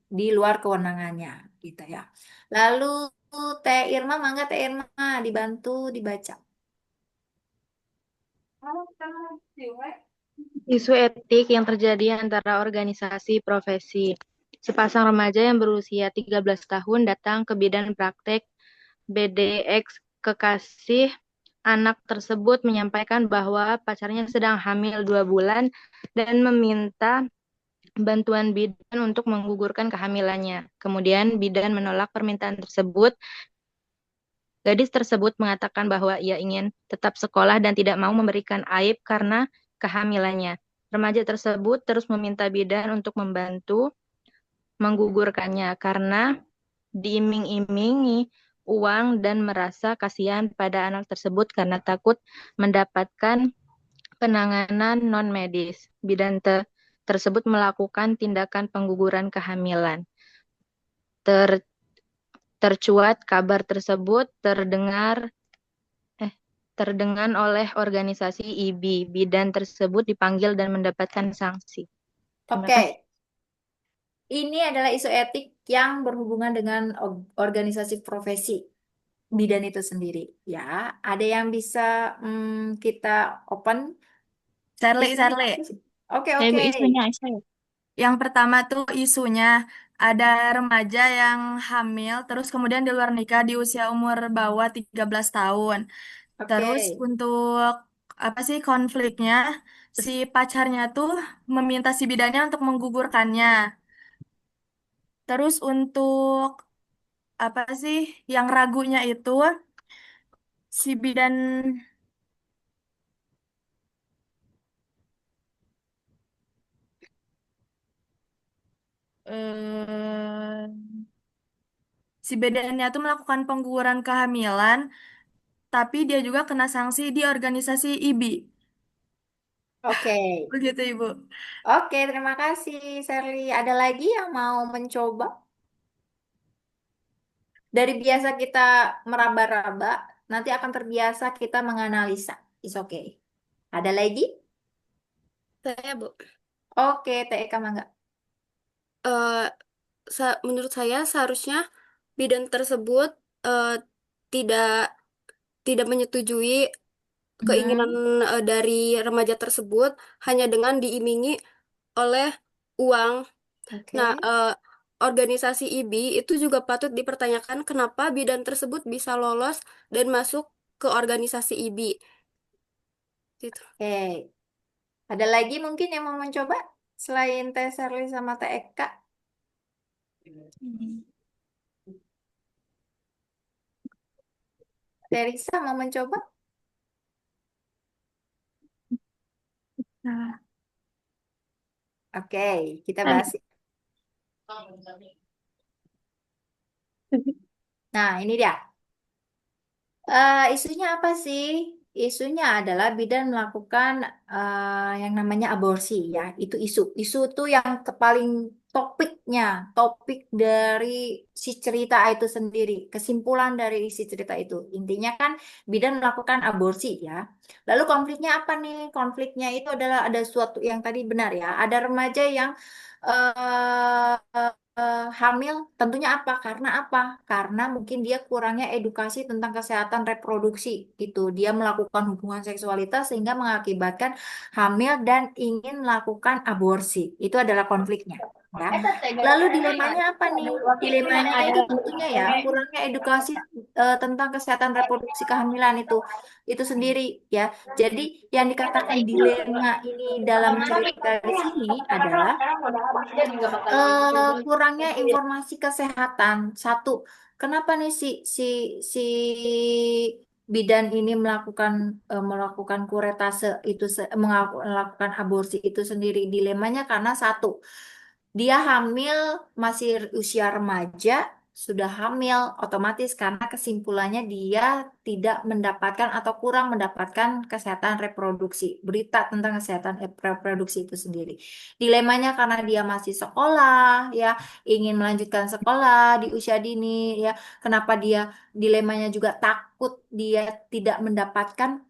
Speaker 1: di luar kewenangannya, gitu ya. Lalu Teh Irma, mangga Teh Irma dibantu dibaca.
Speaker 10: Isu etik yang terjadi antara organisasi profesi. Sepasang remaja yang berusia 13 tahun datang ke bidan praktek BDX kekasih anak tersebut menyampaikan bahwa pacarnya sedang hamil 2 bulan dan meminta bantuan bidan untuk menggugurkan kehamilannya. Kemudian bidan menolak permintaan tersebut. Gadis tersebut mengatakan bahwa ia ingin tetap sekolah dan tidak mau memberikan aib karena kehamilannya. Remaja tersebut terus meminta bidan untuk membantu menggugurkannya karena diiming-imingi uang dan merasa kasihan pada anak tersebut karena takut mendapatkan penanganan non-medis. Bidan tersebut melakukan tindakan pengguguran kehamilan. Tercuat kabar tersebut terdengar oleh organisasi IBI. Bidan tersebut dipanggil dan mendapatkan sanksi. Terima
Speaker 1: Oke,
Speaker 10: kasih.
Speaker 1: ini adalah isu etik yang berhubungan dengan organisasi profesi bidan itu sendiri. Ya, ada yang bisa kita open
Speaker 2: Shirley,
Speaker 1: isunya
Speaker 2: Shirley.
Speaker 1: apa sih? Oke,
Speaker 7: Ibu
Speaker 1: oke.
Speaker 7: isunya saya.
Speaker 2: Yang pertama tuh isunya ada remaja yang hamil, terus kemudian di luar nikah di usia umur bawah 13 tahun. Terus
Speaker 1: Oke.
Speaker 2: untuk apa sih konfliknya, si pacarnya tuh meminta si bidannya untuk menggugurkannya. Terus untuk apa sih yang ragunya itu si bidan eh, si bidannya tuh melakukan pengguguran kehamilan, tapi dia juga kena sanksi di organisasi IBI.
Speaker 1: Oke.
Speaker 2: Begitu, Ibu.
Speaker 1: Oke, terima kasih, Sherly. Ada lagi yang mau mencoba? Dari biasa kita meraba-raba, nanti akan terbiasa kita menganalisa. It's okay. Ada lagi?
Speaker 8: Saya, Bu.
Speaker 1: Oke, TK mangga.
Speaker 8: Eh, menurut saya seharusnya bidan tersebut eh, tidak tidak menyetujui keinginan dari remaja tersebut hanya dengan diimingi oleh uang.
Speaker 1: Oke.
Speaker 8: Nah, organisasi IBI itu juga patut dipertanyakan kenapa bidan tersebut bisa lolos dan masuk ke organisasi IBI. Gitu.
Speaker 1: Oke. Ada lagi mungkin yang mau mencoba selain Teh Sherly sama Teh Eka? Teh Risa mau mencoba?
Speaker 6: Nah,
Speaker 1: Oke, kita bahas. Nah, ini dia. Isunya apa sih? Isunya adalah bidan melakukan yang namanya aborsi ya. Itu isu. Isu itu yang paling topiknya, topik dari si cerita itu sendiri. Kesimpulan dari isi cerita itu. Intinya kan bidan melakukan aborsi ya. Lalu konfliknya apa nih? Konfliknya itu adalah ada suatu yang tadi benar ya. Ada remaja yang hamil tentunya apa? Karena apa? Karena mungkin dia kurangnya edukasi tentang kesehatan reproduksi gitu. Dia melakukan hubungan seksualitas sehingga mengakibatkan hamil dan ingin melakukan aborsi. Itu adalah konfliknya. Ya. Lalu dilemanya apa nih? Dilemanya itu tentunya ya kurangnya edukasi tentang kesehatan reproduksi kehamilan itu sendiri ya. Jadi yang dikatakan dilema ini dalam cerita di sini adalah kurangnya informasi kesehatan. Satu, kenapa nih si bidan ini melakukan kuretase itu melakukan aborsi itu sendiri? Dilemanya karena satu, dia hamil masih usia remaja, sudah hamil otomatis karena kesimpulannya dia tidak mendapatkan atau kurang mendapatkan kesehatan reproduksi. Berita tentang kesehatan reproduksi itu sendiri. Dilemanya karena dia masih sekolah, ya, ingin melanjutkan sekolah di usia dini, ya. Kenapa dia dilemanya juga takut dia tidak mendapatkan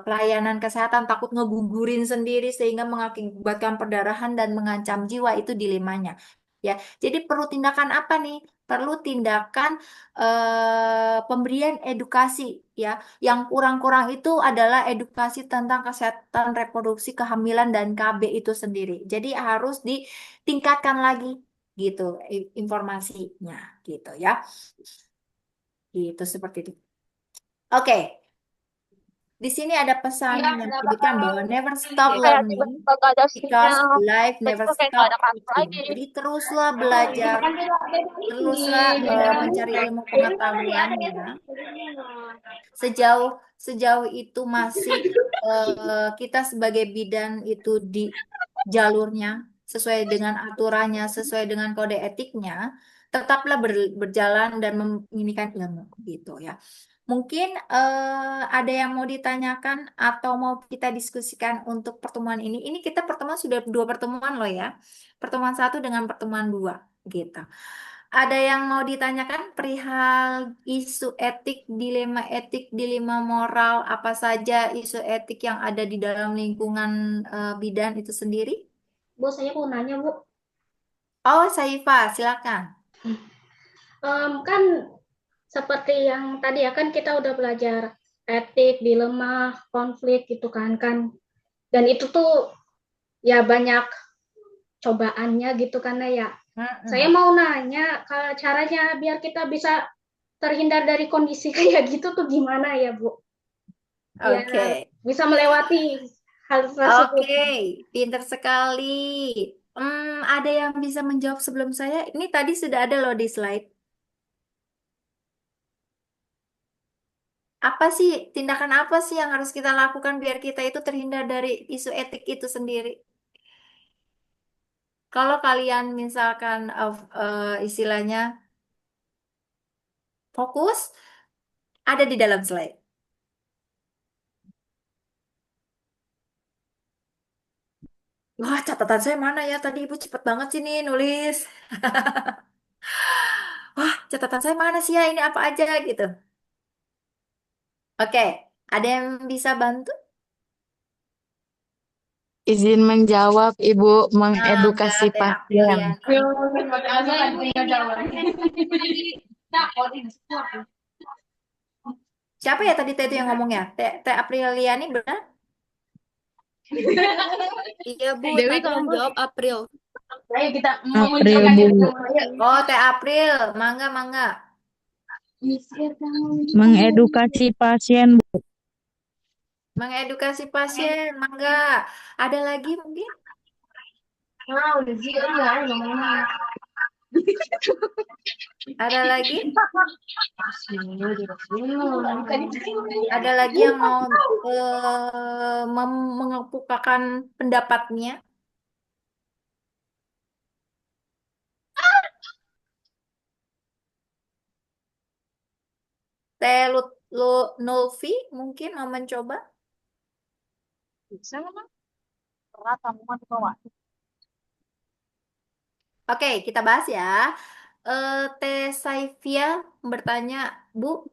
Speaker 1: pelayanan kesehatan, takut ngegugurin sendiri sehingga mengakibatkan perdarahan dan mengancam jiwa, itu dilemanya. Ya, jadi perlu tindakan apa nih? Perlu tindakan pemberian edukasi, ya. Yang kurang-kurang itu adalah edukasi tentang kesehatan reproduksi, kehamilan dan KB itu sendiri. Jadi harus ditingkatkan lagi gitu informasinya gitu ya. Gitu seperti itu. Oke. Di sini ada pesan yang menyebutkan bahwa never stop
Speaker 7: Kayak
Speaker 1: learning
Speaker 7: tiba-tiba gak ada
Speaker 1: because
Speaker 7: sinyal.
Speaker 1: life never
Speaker 7: Tiba-tiba kayak gak
Speaker 1: stop
Speaker 7: ada kasus
Speaker 1: teaching.
Speaker 7: lagi.
Speaker 1: Jadi teruslah belajar, teruslah mencari ilmu pengetahuan ya. Sejauh itu masih kita sebagai bidan itu di jalurnya sesuai dengan aturannya, sesuai dengan kode etiknya, tetaplah berjalan dan menginginkan ilmu gitu ya. Mungkin ada yang mau ditanyakan atau mau kita diskusikan untuk pertemuan ini. Ini kita pertemuan sudah 2 pertemuan loh ya. Pertemuan 1 dengan pertemuan 2 gitu. Ada yang mau ditanyakan perihal isu etik, dilema moral, apa saja isu etik yang ada di dalam lingkungan bidan itu sendiri?
Speaker 9: Bu, saya mau nanya, Bu.
Speaker 1: Oh, Saifah, silakan.
Speaker 9: Kan seperti yang tadi ya, kan kita udah belajar etik, dilema, konflik gitu kan. Dan itu tuh ya banyak cobaannya gitu kan ya. Saya mau nanya caranya biar kita bisa terhindar dari kondisi kayak gitu tuh gimana ya, Bu? Biar
Speaker 1: Oke.
Speaker 9: bisa melewati hal tersebut.
Speaker 1: Oke, pinter sekali. Ada yang bisa menjawab sebelum saya? Ini tadi sudah ada loh di slide. Apa sih, tindakan apa sih yang harus kita lakukan biar kita itu terhindar dari isu etik itu sendiri? Kalau kalian misalkan istilahnya fokus, ada di dalam slide. Wah, catatan saya mana ya? Tadi Ibu cepet banget sih nih nulis. Wah, catatan saya mana sih ya? Ini apa aja gitu. Oke, ada yang bisa bantu?
Speaker 11: Izin menjawab, Ibu, mengedukasi
Speaker 1: Teh
Speaker 11: pasien.
Speaker 1: Apriliani. Siapa ya tadi Teh itu yang ngomong ya? Teh Apriliani benar?
Speaker 8: Iya, Bu,
Speaker 1: Dewi,
Speaker 8: tadi
Speaker 1: kamu
Speaker 8: yang jawab April.
Speaker 11: April, Bu.
Speaker 1: Oh, Teh April, mangga.
Speaker 11: Mengedukasi pasien, Bu.
Speaker 1: Mengedukasi pasien, mangga. Ada lagi mungkin? Ada lagi? Ada lagi yang mau mengemukakan pendapatnya? Teh Nulfi mungkin mau mencoba? Oke, kita bahas ya. Teh Saifia bertanya, Bu,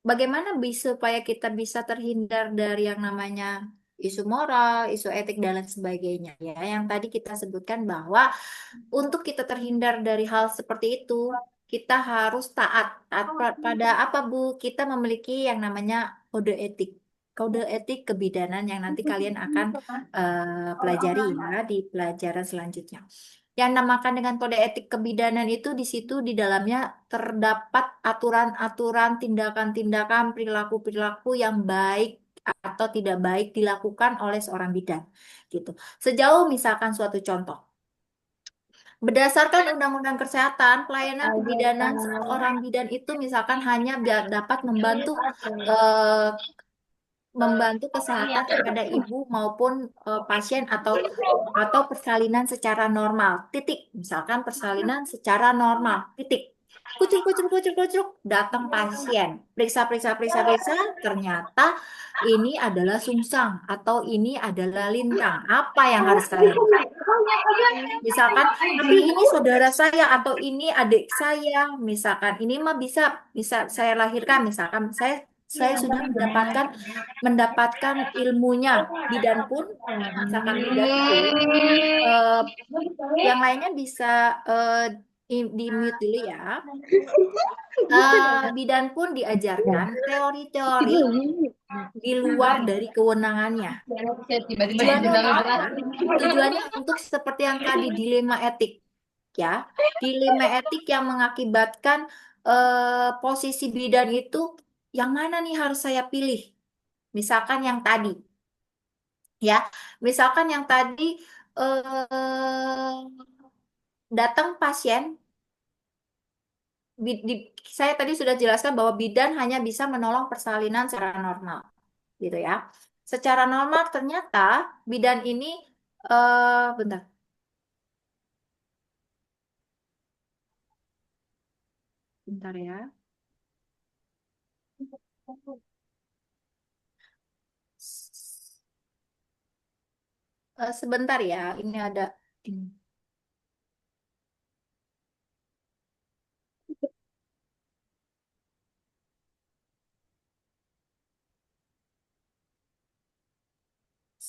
Speaker 1: bagaimana supaya kita bisa terhindar dari yang namanya isu moral, isu etik, dan lain sebagainya ya. Yang tadi kita sebutkan bahwa untuk kita terhindar dari hal seperti itu, kita harus taat. Taat pada apa, Bu? Kita memiliki yang namanya kode etik. Kode etik kebidanan yang nanti kalian akan pelajari ya di pelajaran selanjutnya. Yang namakan dengan kode etik kebidanan itu di situ di dalamnya terdapat aturan-aturan, tindakan-tindakan, perilaku-perilaku yang baik atau tidak baik dilakukan oleh seorang bidan gitu. Sejauh misalkan suatu contoh. Berdasarkan Undang-Undang Kesehatan, pelayanan kebidanan seorang bidan itu misalkan hanya dapat membantu eh, kesehatan kepada ibu maupun pasien atau persalinan secara normal. Titik. Misalkan persalinan secara normal. Titik. Kucuk, kucuk, kucuk, kucuk, datang pasien. Periksa, periksa, periksa, periksa. Ternyata ini adalah sungsang atau ini adalah lintang. Apa yang harus kalian lakukan? Misalkan, tapi ini saudara saya atau ini adik saya, misalkan ini mah bisa saya lahirkan, misalkan saya sudah mendapatkan ilmunya. Bidan pun, misalkan bidan pun, yang lainnya bisa di mute dulu ya. Bidan pun diajarkan teori-teori di luar dari kewenangannya. Tujuannya untuk seperti yang tadi dilema etik, ya, dilema etik yang mengakibatkan posisi bidan itu yang mana nih harus saya pilih? Misalkan yang tadi, ya, misalkan yang tadi datang pasien, saya tadi sudah jelaskan bahwa bidan hanya bisa menolong persalinan secara normal, gitu ya. Secara normal ternyata bidan ini, bentar. Bentar ya. Sebentar ya, ini ada ini.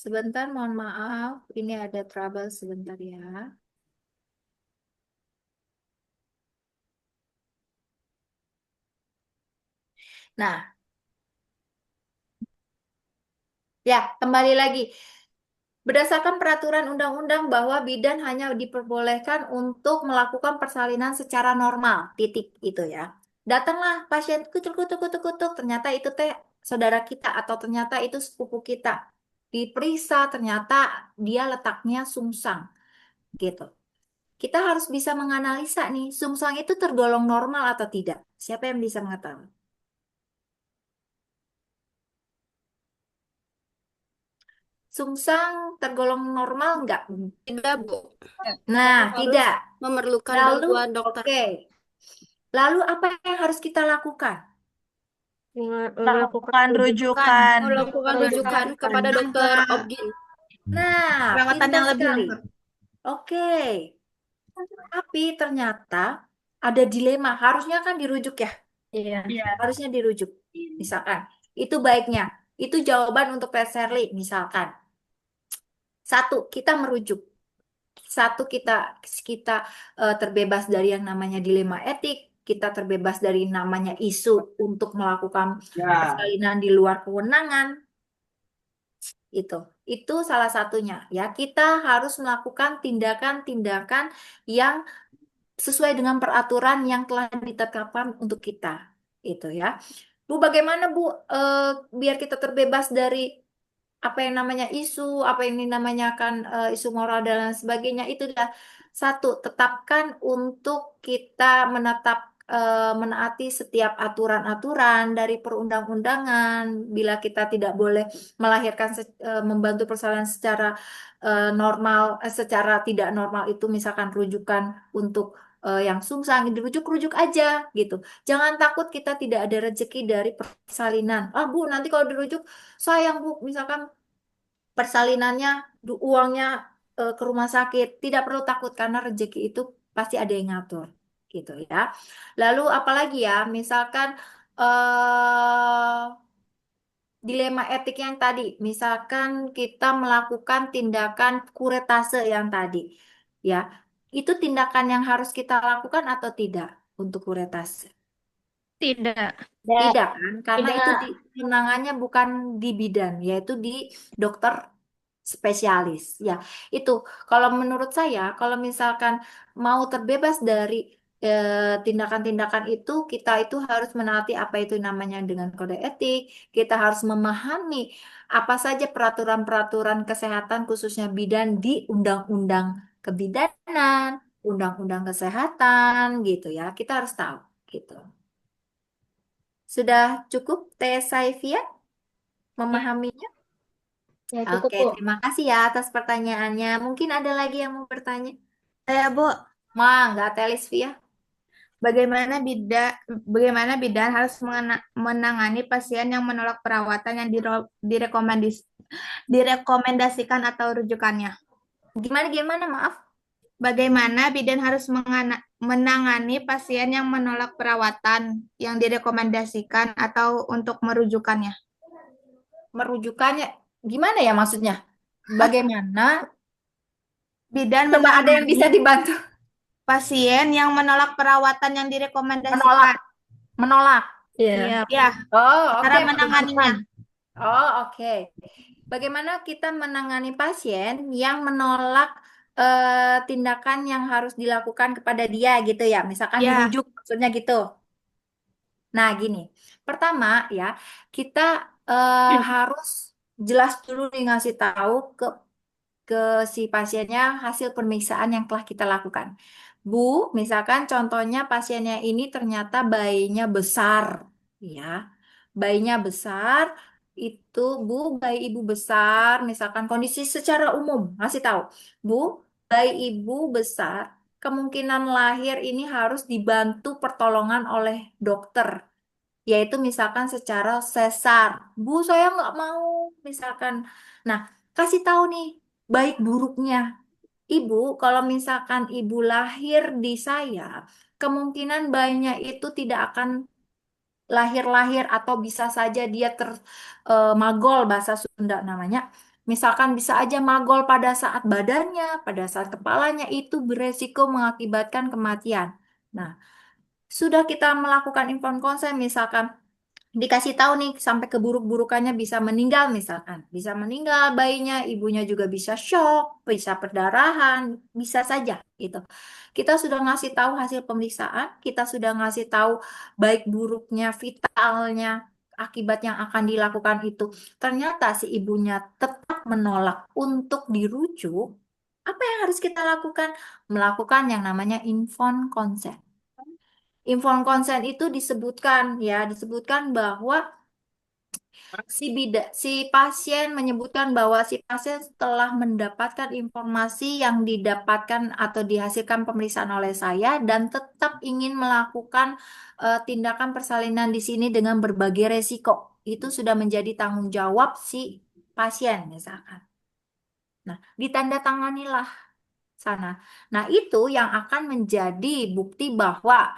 Speaker 1: Sebentar, mohon maaf, ini ada trouble sebentar ya. Nah, ya, kembali lagi. Berdasarkan peraturan undang-undang bahwa bidan hanya diperbolehkan untuk melakukan persalinan secara normal, titik itu ya. Datanglah pasien kutuk kutuk kutuk kutuk, ternyata itu teh saudara kita atau ternyata itu sepupu kita. Diperiksa ternyata dia letaknya sungsang gitu. Kita harus bisa menganalisa nih, sungsang itu tergolong normal atau tidak. Siapa yang bisa mengetahui? Sungsang tergolong normal enggak?
Speaker 8: Tidak, Bu.
Speaker 1: Nah,
Speaker 8: Harus
Speaker 1: tidak.
Speaker 8: memerlukan
Speaker 1: Lalu,
Speaker 8: bantuan dokter.
Speaker 1: oke. Lalu apa yang harus kita lakukan?
Speaker 2: Melakukan rujukan.
Speaker 8: Melakukan rujukan kepada dokter Obgyn.
Speaker 1: Nah,
Speaker 3: Perawatan
Speaker 1: pintar
Speaker 3: yang lebih
Speaker 1: sekali.
Speaker 3: lengkap.
Speaker 1: Oke. Tapi ternyata ada dilema. Harusnya kan dirujuk ya.
Speaker 4: Iya.
Speaker 1: Harusnya dirujuk. Misalkan. Itu baiknya. Itu jawaban untuk tes Shirley. Misalkan. Satu, kita merujuk. Satu, kita terbebas dari yang namanya dilema etik. Kita terbebas dari namanya isu untuk melakukan persalinan di luar kewenangan. Itu salah satunya ya. Kita harus melakukan tindakan-tindakan yang sesuai dengan peraturan yang telah ditetapkan untuk kita. Itu ya. Bu, bagaimana Bu biar kita terbebas dari apa yang namanya isu, apa yang dinamanya kan isu moral dan lain sebagainya, itu dah satu, tetapkan untuk kita menaati setiap aturan-aturan dari perundang-undangan. Bila kita tidak boleh melahirkan membantu persalinan secara normal, secara tidak normal itu misalkan rujukan untuk yang sungsang, dirujuk-rujuk aja gitu. Jangan takut kita tidak ada rezeki dari persalinan. Ah Bu, nanti kalau dirujuk sayang Bu, misalkan persalinannya, uangnya ke rumah sakit. Tidak perlu takut karena rezeki itu pasti ada yang ngatur, gitu ya. Lalu apalagi ya, misalkan dilema etik yang tadi, misalkan kita melakukan tindakan kuretase yang tadi, ya, itu tindakan yang harus kita lakukan atau tidak untuk kuretase?
Speaker 6: Tidak.
Speaker 1: Tidak kan? Karena itu kewenangannya bukan di bidan, yaitu di dokter spesialis. Ya, itu kalau menurut saya, kalau misalkan mau terbebas dari tindakan-tindakan itu, kita itu harus menaati apa itu namanya dengan kode etik. Kita harus memahami apa saja peraturan-peraturan kesehatan khususnya bidan di Undang-Undang Kebidanan. undang-undang kesehatan gitu ya. Kita harus tahu gitu. Sudah cukup Teh Saifia memahaminya?
Speaker 9: Ya, cukup,
Speaker 1: Oke,
Speaker 9: Bu.
Speaker 1: terima kasih ya atas pertanyaannya. Mungkin ada lagi yang mau bertanya?
Speaker 3: Saya, Bu,
Speaker 1: Mangga, Teh Lisvia.
Speaker 3: bagaimana bidan harus menangani pasien yang menolak perawatan yang direkomendasikan atau rujukannya?
Speaker 1: Gimana, maaf?
Speaker 3: Bagaimana bidan harus menangani pasien yang menolak perawatan yang direkomendasikan atau untuk merujukannya?
Speaker 1: Merujukannya gimana ya maksudnya? Bagaimana?
Speaker 3: Bidan
Speaker 1: Coba ada yang bisa
Speaker 3: menangani
Speaker 1: dibantu?
Speaker 3: pasien yang menolak perawatan yang direkomendasikan.
Speaker 1: Menolak. Menolak.
Speaker 4: Iya.
Speaker 3: Ya,
Speaker 1: Oh,
Speaker 3: cara
Speaker 1: oke,
Speaker 3: menanganinya.
Speaker 1: Oh, oke. Bagaimana kita menangani pasien yang menolak tindakan yang harus dilakukan kepada dia gitu ya? Misalkan
Speaker 3: Ya.
Speaker 1: dirujuk, maksudnya gitu. Nah, gini. Pertama ya, kita harus jelas dulu nih ngasih tahu ke si pasiennya hasil pemeriksaan yang telah kita lakukan. Bu, misalkan contohnya pasiennya ini ternyata bayinya besar, ya. Bayinya besar, itu Bu, bayi ibu besar, misalkan kondisi secara umum, ngasih tahu. Bu, bayi ibu besar, kemungkinan lahir ini harus dibantu pertolongan oleh dokter, yaitu misalkan secara sesar. Bu, saya nggak mau, misalkan. Nah, kasih tahu nih baik buruknya. Ibu, kalau misalkan ibu lahir di saya, kemungkinan bayinya itu tidak akan lahir-lahir atau bisa saja dia magol bahasa Sunda namanya. Misalkan bisa aja magol pada saat badannya, pada saat kepalanya itu beresiko mengakibatkan kematian. Nah, sudah kita melakukan inform konsen misalkan dikasih tahu nih sampai keburuk-burukannya bisa meninggal misalkan. Bisa meninggal bayinya, ibunya juga bisa shock, bisa perdarahan, bisa saja gitu. Kita sudah ngasih tahu hasil pemeriksaan, kita sudah ngasih tahu baik buruknya, vitalnya, akibat yang akan dilakukan itu. Ternyata si ibunya tetap menolak untuk dirujuk. Apa yang harus kita lakukan? Melakukan yang namanya inform consent. Inform consent itu disebutkan bahwa si pasien menyebutkan bahwa si pasien setelah mendapatkan informasi yang didapatkan atau dihasilkan pemeriksaan oleh saya dan tetap ingin melakukan tindakan persalinan di sini dengan berbagai resiko. Itu sudah menjadi tanggung jawab si pasien misalkan. Nah, ditandatanganilah sana. Nah, itu yang akan menjadi bukti bahwa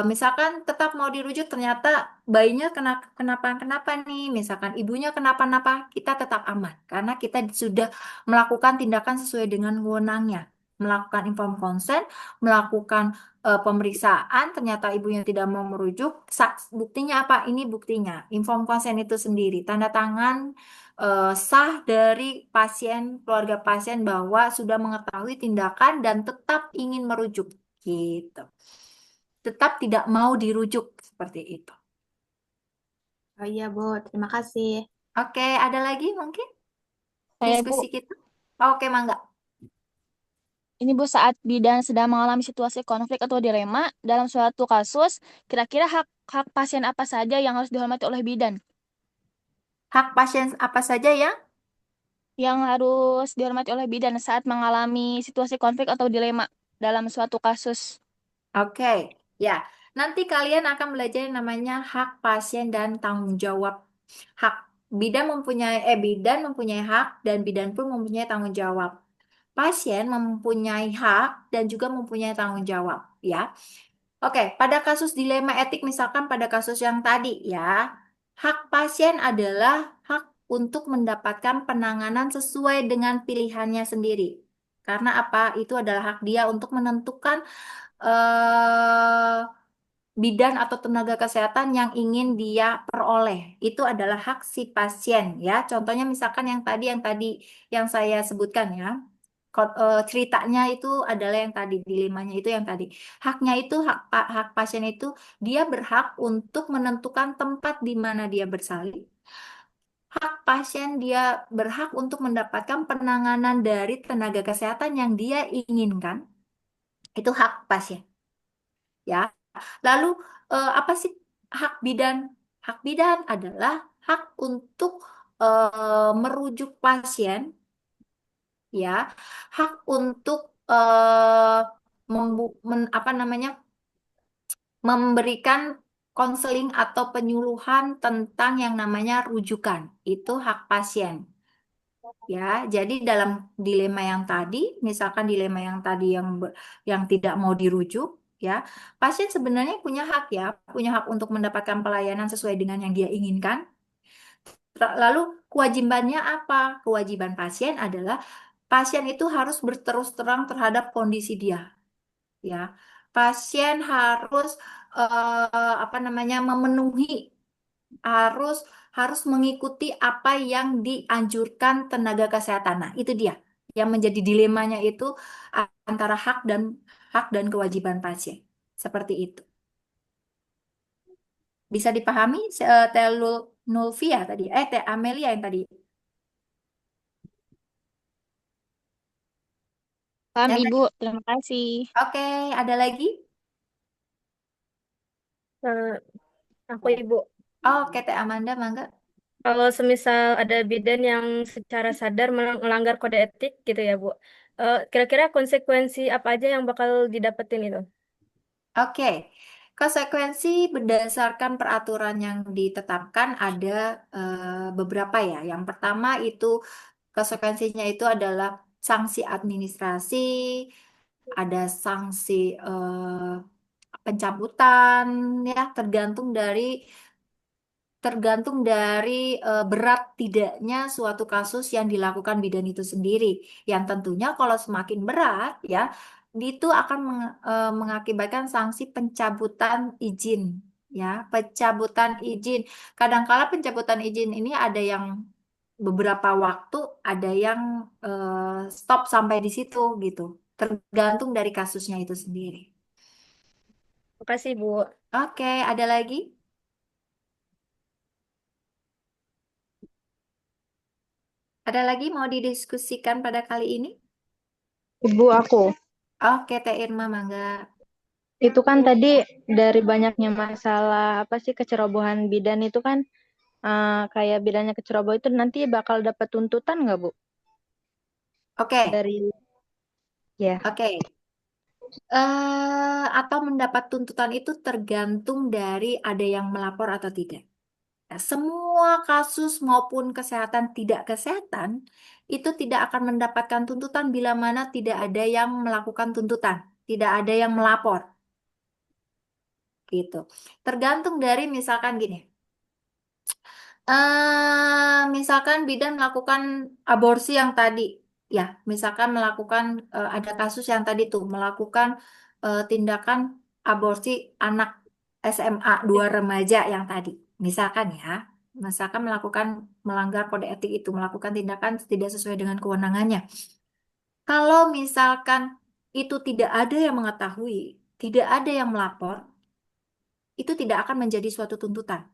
Speaker 1: misalkan tetap mau dirujuk ternyata bayinya kenapa-kenapa nih, misalkan ibunya kenapa-napa, kita tetap aman karena kita sudah melakukan tindakan sesuai dengan wewenangnya, melakukan inform consent, melakukan pemeriksaan, ternyata ibunya tidak mau merujuk, buktinya apa? Ini buktinya, inform consent itu sendiri, tanda tangan sah dari pasien, keluarga pasien bahwa sudah mengetahui tindakan dan tetap ingin merujuk gitu. Tetap tidak mau dirujuk seperti itu.
Speaker 3: Oh iya, Bu. Terima kasih.
Speaker 1: Oke, ada lagi mungkin
Speaker 6: Saya, Bu.
Speaker 1: diskusi kita? Oke, Mangga.
Speaker 7: Ini Bu, saat bidan sedang mengalami situasi konflik atau dilema dalam suatu kasus, kira-kira hak pasien apa saja yang harus dihormati oleh bidan?
Speaker 1: Hak pasien apa saja ya?
Speaker 7: Yang harus dihormati oleh bidan saat mengalami situasi konflik atau dilema dalam suatu kasus.
Speaker 1: Oke, ya. Nanti kalian akan belajar yang namanya hak pasien dan tanggung jawab. Hak bidan mempunyai hak dan bidan pun mempunyai tanggung jawab. Pasien mempunyai hak dan juga mempunyai tanggung jawab, ya. Oke, pada kasus dilema etik misalkan pada kasus yang tadi ya, hak pasien adalah hak untuk mendapatkan penanganan sesuai dengan pilihannya sendiri. Karena apa? Itu adalah hak dia untuk menentukan eh, bidan atau tenaga kesehatan yang ingin dia peroleh. Itu adalah hak si pasien ya. Contohnya misalkan yang tadi yang saya sebutkan ya. Ceritanya itu adalah yang tadi dilemanya itu yang tadi. Haknya itu hak pasien itu dia berhak untuk menentukan tempat di mana dia bersalin. Hak pasien dia berhak untuk mendapatkan penanganan dari tenaga kesehatan yang dia inginkan. Itu hak pasien, ya. Lalu apa sih hak bidan? Hak bidan adalah hak untuk merujuk pasien, ya, hak untuk apa namanya, memberikan konseling atau penyuluhan tentang yang namanya rujukan. Itu hak pasien. Ya, jadi dalam dilema yang tadi, misalkan dilema yang tadi yang tidak mau dirujuk, ya, pasien sebenarnya punya hak, ya, punya hak untuk mendapatkan pelayanan sesuai dengan yang dia inginkan. Lalu kewajibannya apa? Kewajiban pasien adalah pasien itu harus berterus terang terhadap kondisi dia, ya. Pasien harus apa namanya, memenuhi, harus harus mengikuti apa yang dianjurkan tenaga kesehatan. Nah, itu dia yang menjadi dilemanya itu antara hak dan kewajiban pasien. Seperti itu. Bisa dipahami, Teh Nulvia tadi, Teh Amelia yang tadi.
Speaker 6: Paham,
Speaker 1: Yang tadi.
Speaker 6: Ibu. Terima kasih.
Speaker 1: Oke, ada lagi?
Speaker 4: Eh, aku Ibu.
Speaker 1: Oke, Teh Amanda, mangga.
Speaker 4: Kalau semisal ada bidan yang secara sadar melanggar kode etik gitu ya, Bu. Kira-kira konsekuensi apa aja yang bakal didapetin itu?
Speaker 1: Oke, konsekuensi berdasarkan peraturan yang ditetapkan ada beberapa, ya. Yang pertama itu konsekuensinya itu adalah sanksi administrasi, ada sanksi pencabutan, ya, tergantung dari berat tidaknya suatu kasus yang dilakukan bidan itu sendiri. Yang tentunya kalau semakin berat, ya, itu akan mengakibatkan sanksi pencabutan izin, ya, pencabutan izin. Kadangkala pencabutan izin ini ada yang beberapa waktu, ada yang stop sampai di situ gitu. Tergantung dari kasusnya itu sendiri.
Speaker 4: Makasih, Bu.
Speaker 1: Oke, ada lagi? Ada lagi mau didiskusikan pada kali ini?
Speaker 11: Ibu aku.
Speaker 1: Oke, Teh Irma, mangga.
Speaker 11: Itu kan tadi dari banyaknya masalah apa sih kecerobohan bidan itu kan kayak bidannya keceroboh itu nanti bakal dapat tuntutan nggak Bu?
Speaker 1: Oke,
Speaker 11: Dari ya.
Speaker 1: oke. Atau mendapat tuntutan itu tergantung dari ada yang melapor atau tidak. Nah, semua kasus maupun kesehatan tidak kesehatan itu tidak akan mendapatkan tuntutan bila mana tidak ada yang melakukan tuntutan, tidak ada yang melapor, gitu. Tergantung dari misalkan gini. Misalkan bidan melakukan aborsi yang tadi, ya, misalkan melakukan ada kasus yang tadi tuh melakukan tindakan aborsi anak SMA 2 remaja yang tadi, misalkan, ya, misalkan melanggar kode etik itu, melakukan tindakan tidak sesuai dengan kewenangannya. Kalau misalkan itu tidak ada yang mengetahui, tidak ada yang melapor, itu tidak akan menjadi suatu tuntutan.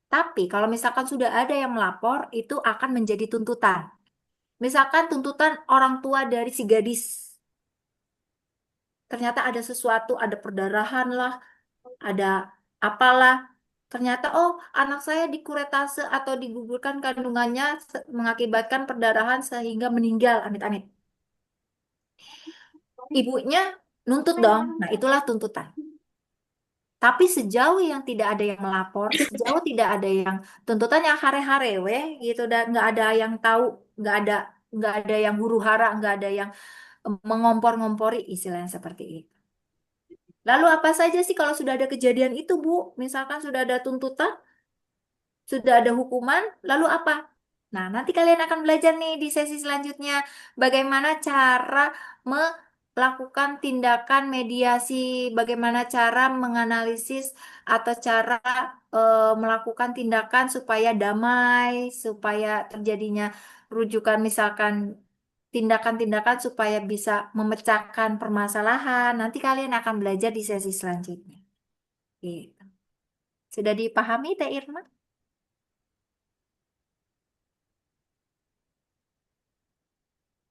Speaker 1: Tapi kalau misalkan sudah ada yang melapor, itu akan menjadi tuntutan. Misalkan tuntutan orang tua dari si gadis. Ternyata ada sesuatu, ada perdarahan lah, ada apalah. Ternyata, oh, anak saya dikuretase atau digugurkan kandungannya mengakibatkan perdarahan sehingga meninggal, amit-amit. Ibunya nuntut dong. Nah, itulah tuntutan. Tapi sejauh yang tidak ada yang melapor, sejauh tidak ada yang tuntutan yang hare-hare weh gitu, dan nggak ada yang tahu, nggak ada nggak ada yang huru-hara, nggak ada yang mengompor-ngompori, istilahnya seperti itu. Lalu apa saja sih kalau sudah ada kejadian itu, Bu? Misalkan sudah ada tuntutan, sudah ada hukuman, lalu apa? Nah, nanti kalian akan belajar nih di sesi selanjutnya bagaimana cara melakukan tindakan mediasi, bagaimana cara menganalisis atau cara melakukan tindakan supaya damai, supaya terjadinya rujukan, misalkan tindakan-tindakan supaya bisa memecahkan permasalahan. Nanti kalian akan belajar di sesi selanjutnya. Gitu. Sudah dipahami, Teh Irma?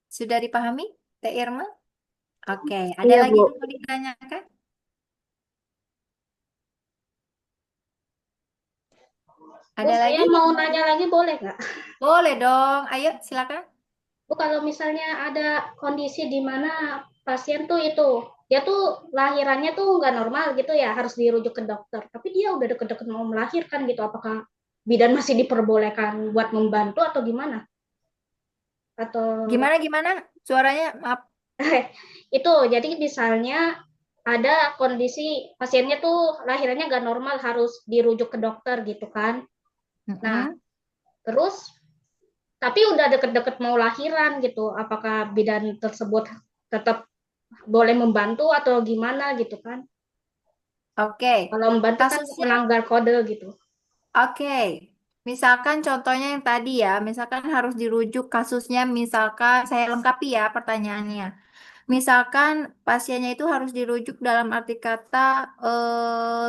Speaker 1: Sudah dipahami, Teh Irma? Oke, ada
Speaker 11: Iya,
Speaker 1: lagi
Speaker 11: Bu.
Speaker 1: yang mau ditanyakan?
Speaker 9: Bu,
Speaker 1: Ada
Speaker 9: saya
Speaker 1: lagi?
Speaker 9: mau nanya lagi boleh nggak?
Speaker 1: Boleh dong. Ayo, silakan.
Speaker 9: Bu, kalau misalnya ada kondisi di mana pasien tuh itu, dia tuh lahirannya tuh nggak normal gitu ya, harus dirujuk ke dokter. Tapi dia udah deket-deket mau melahirkan gitu, apakah bidan masih diperbolehkan buat membantu atau gimana? Atau
Speaker 1: Gimana? Suaranya, maaf.
Speaker 9: itu, jadi misalnya ada kondisi pasiennya tuh lahirannya nggak normal, harus dirujuk ke dokter gitu kan. Nah,
Speaker 1: Mm-mm.
Speaker 9: terus tapi udah deket-deket mau lahiran gitu, apakah bidan tersebut tetap boleh membantu atau gimana gitu kan?
Speaker 1: Oke.
Speaker 9: Kalau membantu kan
Speaker 1: Kasusnya,
Speaker 9: melanggar kode gitu.
Speaker 1: oke. Misalkan contohnya yang tadi ya, misalkan harus dirujuk kasusnya, misalkan saya lengkapi ya pertanyaannya. Misalkan pasiennya itu harus dirujuk dalam arti kata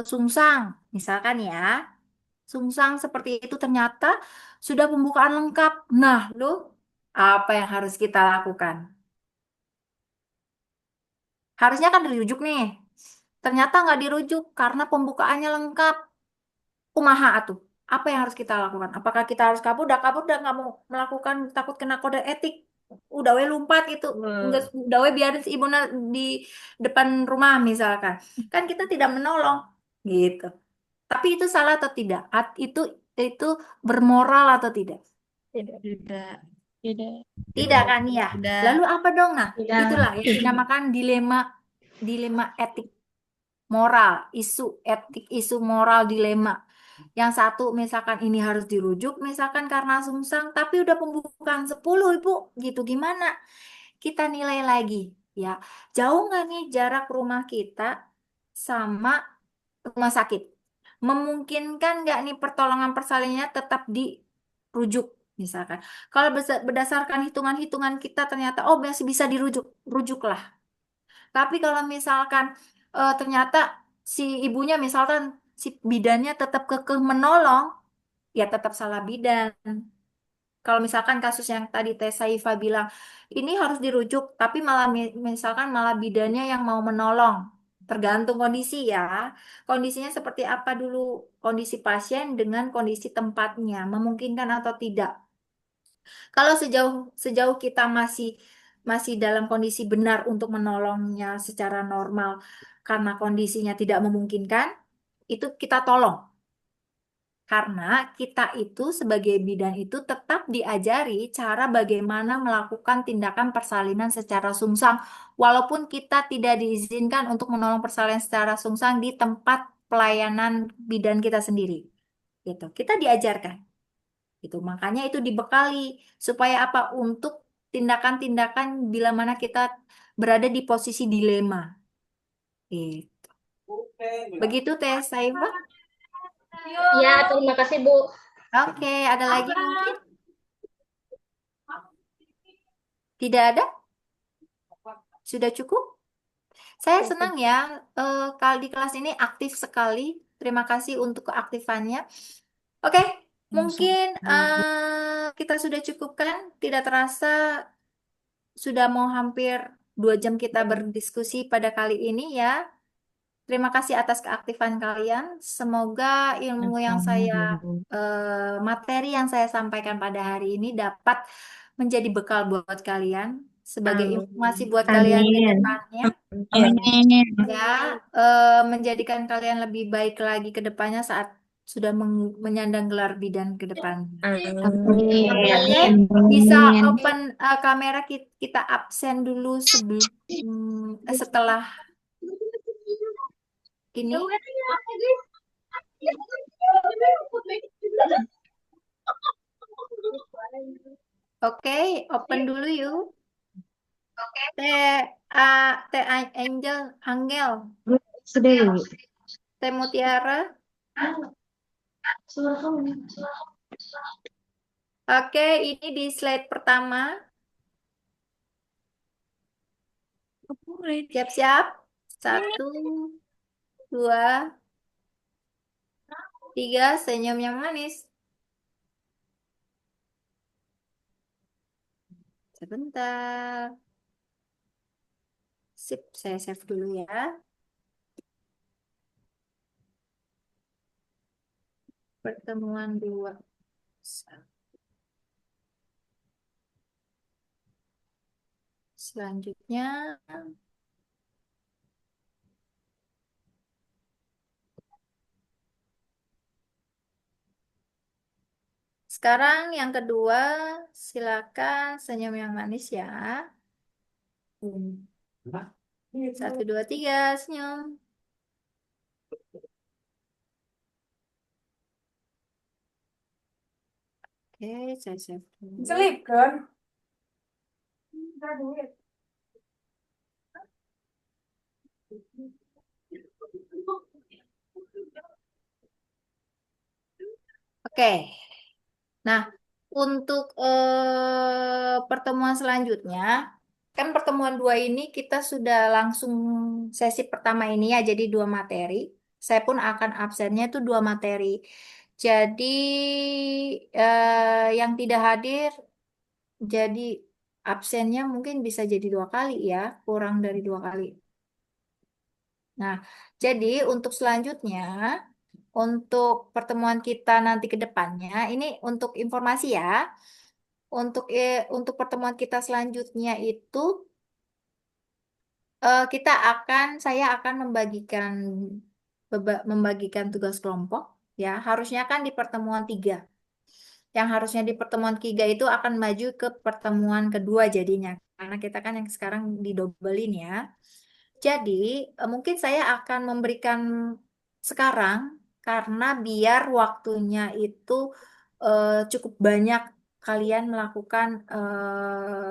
Speaker 1: sungsang, misalkan ya. Sungsang seperti itu ternyata sudah pembukaan lengkap. Nah, loh, apa yang harus kita lakukan? Harusnya kan dirujuk nih. Ternyata nggak dirujuk karena pembukaannya lengkap. Kumaha atuh? Apa yang harus kita lakukan? Apakah kita harus kabur? Udah nggak mau melakukan, takut kena kode etik. Udah we lumpat itu. Nggak, udah we biarin si ibunya di depan rumah misalkan. Kan kita tidak menolong gitu. Tapi itu salah atau tidak? Itu bermoral atau tidak?
Speaker 2: Tidak.
Speaker 7: Tidak.
Speaker 1: Tidak kan ya?
Speaker 2: Tidak.
Speaker 1: Lalu apa dong? Nah,
Speaker 9: Tidak.
Speaker 1: itulah yang dinamakan dilema dilema etik moral, isu etik, isu moral dilema. Yang satu misalkan ini harus dirujuk misalkan karena sungsang, tapi udah pembukaan 10 Ibu, gitu gimana? Kita nilai lagi ya. Jauh nggak nih jarak rumah kita sama rumah sakit? Memungkinkan nggak nih pertolongan persalinannya tetap dirujuk misalkan? Kalau berdasarkan hitungan-hitungan kita ternyata oh masih bisa dirujuk, rujuklah. Tapi kalau misalkan ternyata si ibunya misalkan si bidannya tetap kekeh menolong, ya tetap salah bidan. Kalau misalkan kasus yang tadi Teh Saifah bilang, ini harus dirujuk, tapi malah misalkan malah bidannya yang mau menolong. Tergantung kondisi ya. Kondisinya seperti apa dulu, kondisi pasien dengan kondisi tempatnya, memungkinkan atau tidak. Kalau sejauh sejauh kita masih masih dalam kondisi benar untuk menolongnya secara normal karena kondisinya tidak memungkinkan, itu kita tolong. Karena kita itu sebagai bidan itu tetap diajari cara bagaimana melakukan tindakan persalinan secara sungsang, walaupun kita tidak diizinkan untuk menolong persalinan secara sungsang di tempat pelayanan bidan kita sendiri. Gitu. Kita diajarkan. Gitu. Makanya itu dibekali supaya apa? Untuk tindakan-tindakan bila mana kita berada di posisi dilema. Gitu. Begitu Teh Saifah?
Speaker 9: Ya, terima kasih Bu.
Speaker 1: Oke, ada lagi mungkin? Tidak ada? Sudah cukup? Saya senang ya, kalau di kelas ini aktif sekali. Terima kasih untuk keaktifannya. Oke, mungkin kita sudah cukupkan. Tidak terasa sudah mau hampir 2 jam kita berdiskusi pada kali ini ya. Terima kasih atas keaktifan kalian. Semoga ilmu yang saya, materi yang saya sampaikan pada hari ini dapat menjadi bekal buat kalian sebagai informasi buat kalian ke
Speaker 11: Amin.
Speaker 1: depannya.
Speaker 7: Amin.
Speaker 1: Ya, menjadikan kalian lebih baik lagi ke depannya saat sudah menyandang gelar bidan ke depannya. Oke, bisa open kamera kita absen dulu sebelum setelah ini. Oke, open dulu yuk. Teh Teh Angel,
Speaker 11: Sudah.
Speaker 1: Teh Mutiara. Oke, ini di slide pertama. Siap-siap. 1, 2, 3, senyum yang manis. Sebentar. Sip, saya save dulu ya. Pertemuan 2. Selanjutnya, sekarang yang kedua, silakan senyum yang manis ya. 1, 2, 3, senyum. Oke, saya save dulu.
Speaker 12: Selipkan.
Speaker 1: Oke. Nah, untuk pertemuan selanjutnya, kan pertemuan 2 ini kita sudah langsung sesi pertama ini ya, jadi 2 materi. Saya pun akan absennya itu 2 materi. Jadi yang tidak hadir, jadi absennya mungkin bisa jadi 2 kali ya, kurang dari 2 kali. Nah, jadi untuk selanjutnya, untuk pertemuan kita nanti ke depannya, ini untuk informasi ya. Untuk pertemuan kita selanjutnya itu saya akan membagikan tugas kelompok ya. Harusnya kan di pertemuan 3. Yang harusnya di pertemuan 3 itu akan maju ke pertemuan kedua jadinya. Karena kita kan yang sekarang didobelin ya. Jadi, mungkin saya akan memberikan sekarang karena biar waktunya itu cukup banyak kalian melakukan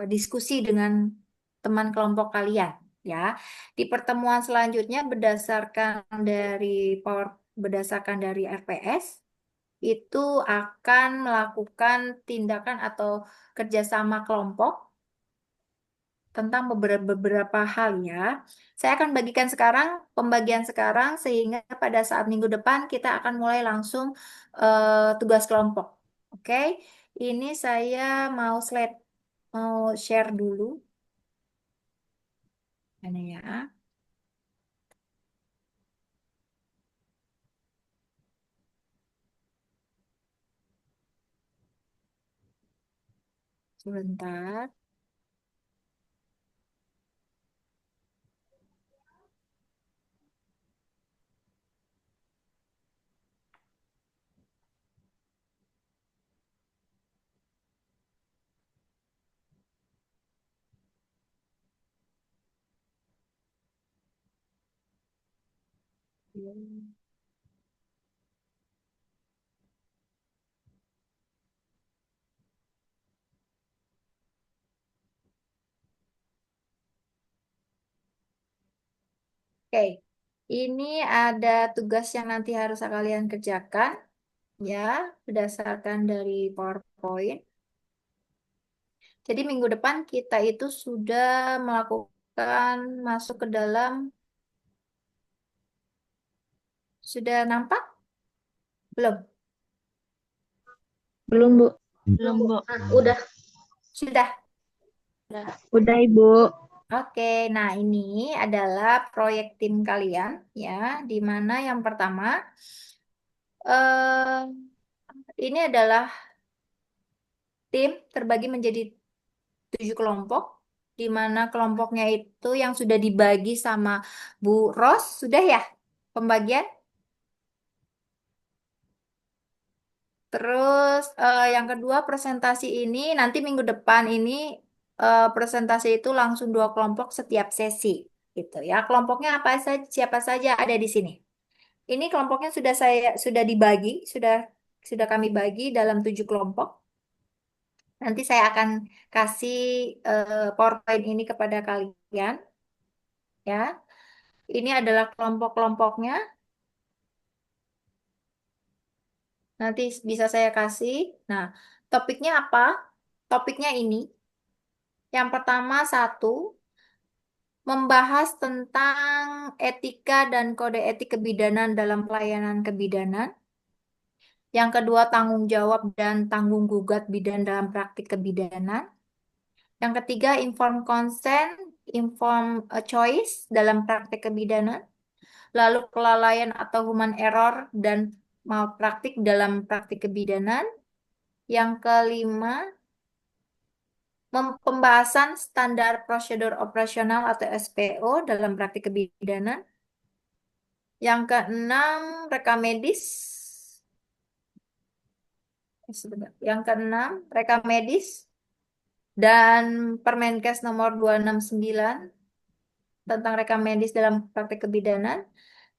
Speaker 1: diskusi dengan teman kelompok kalian, ya. Di pertemuan selanjutnya berdasarkan dari RPS itu akan melakukan tindakan atau kerjasama kelompok tentang beberapa hal ya. Saya akan bagikan sekarang, pembagian sekarang, sehingga pada saat minggu depan kita akan mulai langsung tugas kelompok. Oke, ini saya mau share dulu. Mana ya? Sebentar. Oke, ini ada tugas yang nanti harus kalian kerjakan ya, berdasarkan dari PowerPoint. Jadi minggu depan kita itu sudah melakukan masuk ke dalam, sudah nampak? Belum?
Speaker 11: Belum, Bu.
Speaker 7: Belum, Bu.
Speaker 9: Udah.
Speaker 1: Sudah?
Speaker 11: Udah, Ibu.
Speaker 1: Oke, nah ini adalah proyek tim kalian ya, di mana yang pertama eh, ini adalah tim terbagi menjadi 7 kelompok, di mana kelompoknya itu yang sudah dibagi sama Bu Ros, sudah ya pembagian? Terus yang kedua presentasi ini nanti minggu depan ini presentasi itu langsung 2 kelompok setiap sesi gitu ya. Kelompoknya apa saja, siapa saja ada di sini. Ini kelompoknya sudah dibagi, sudah kami bagi dalam 7 kelompok. Nanti saya akan kasih PowerPoint ini kepada kalian ya. Ini adalah kelompok-kelompoknya. Nanti bisa saya kasih. Nah, topiknya apa? Topiknya ini. Yang pertama membahas tentang etika dan kode etik kebidanan dalam pelayanan kebidanan. Yang kedua, tanggung jawab dan tanggung gugat bidan dalam praktik kebidanan. Yang ketiga, informed consent informed choice dalam praktek kebidanan, lalu kelalaian atau human error dan malpraktik dalam praktik kebidanan. Yang kelima, pembahasan standar prosedur operasional atau SPO dalam praktik kebidanan. Yang keenam, rekam medis. Yang keenam, rekam medis dan Permenkes nomor 269 tentang rekam medis dalam praktik kebidanan.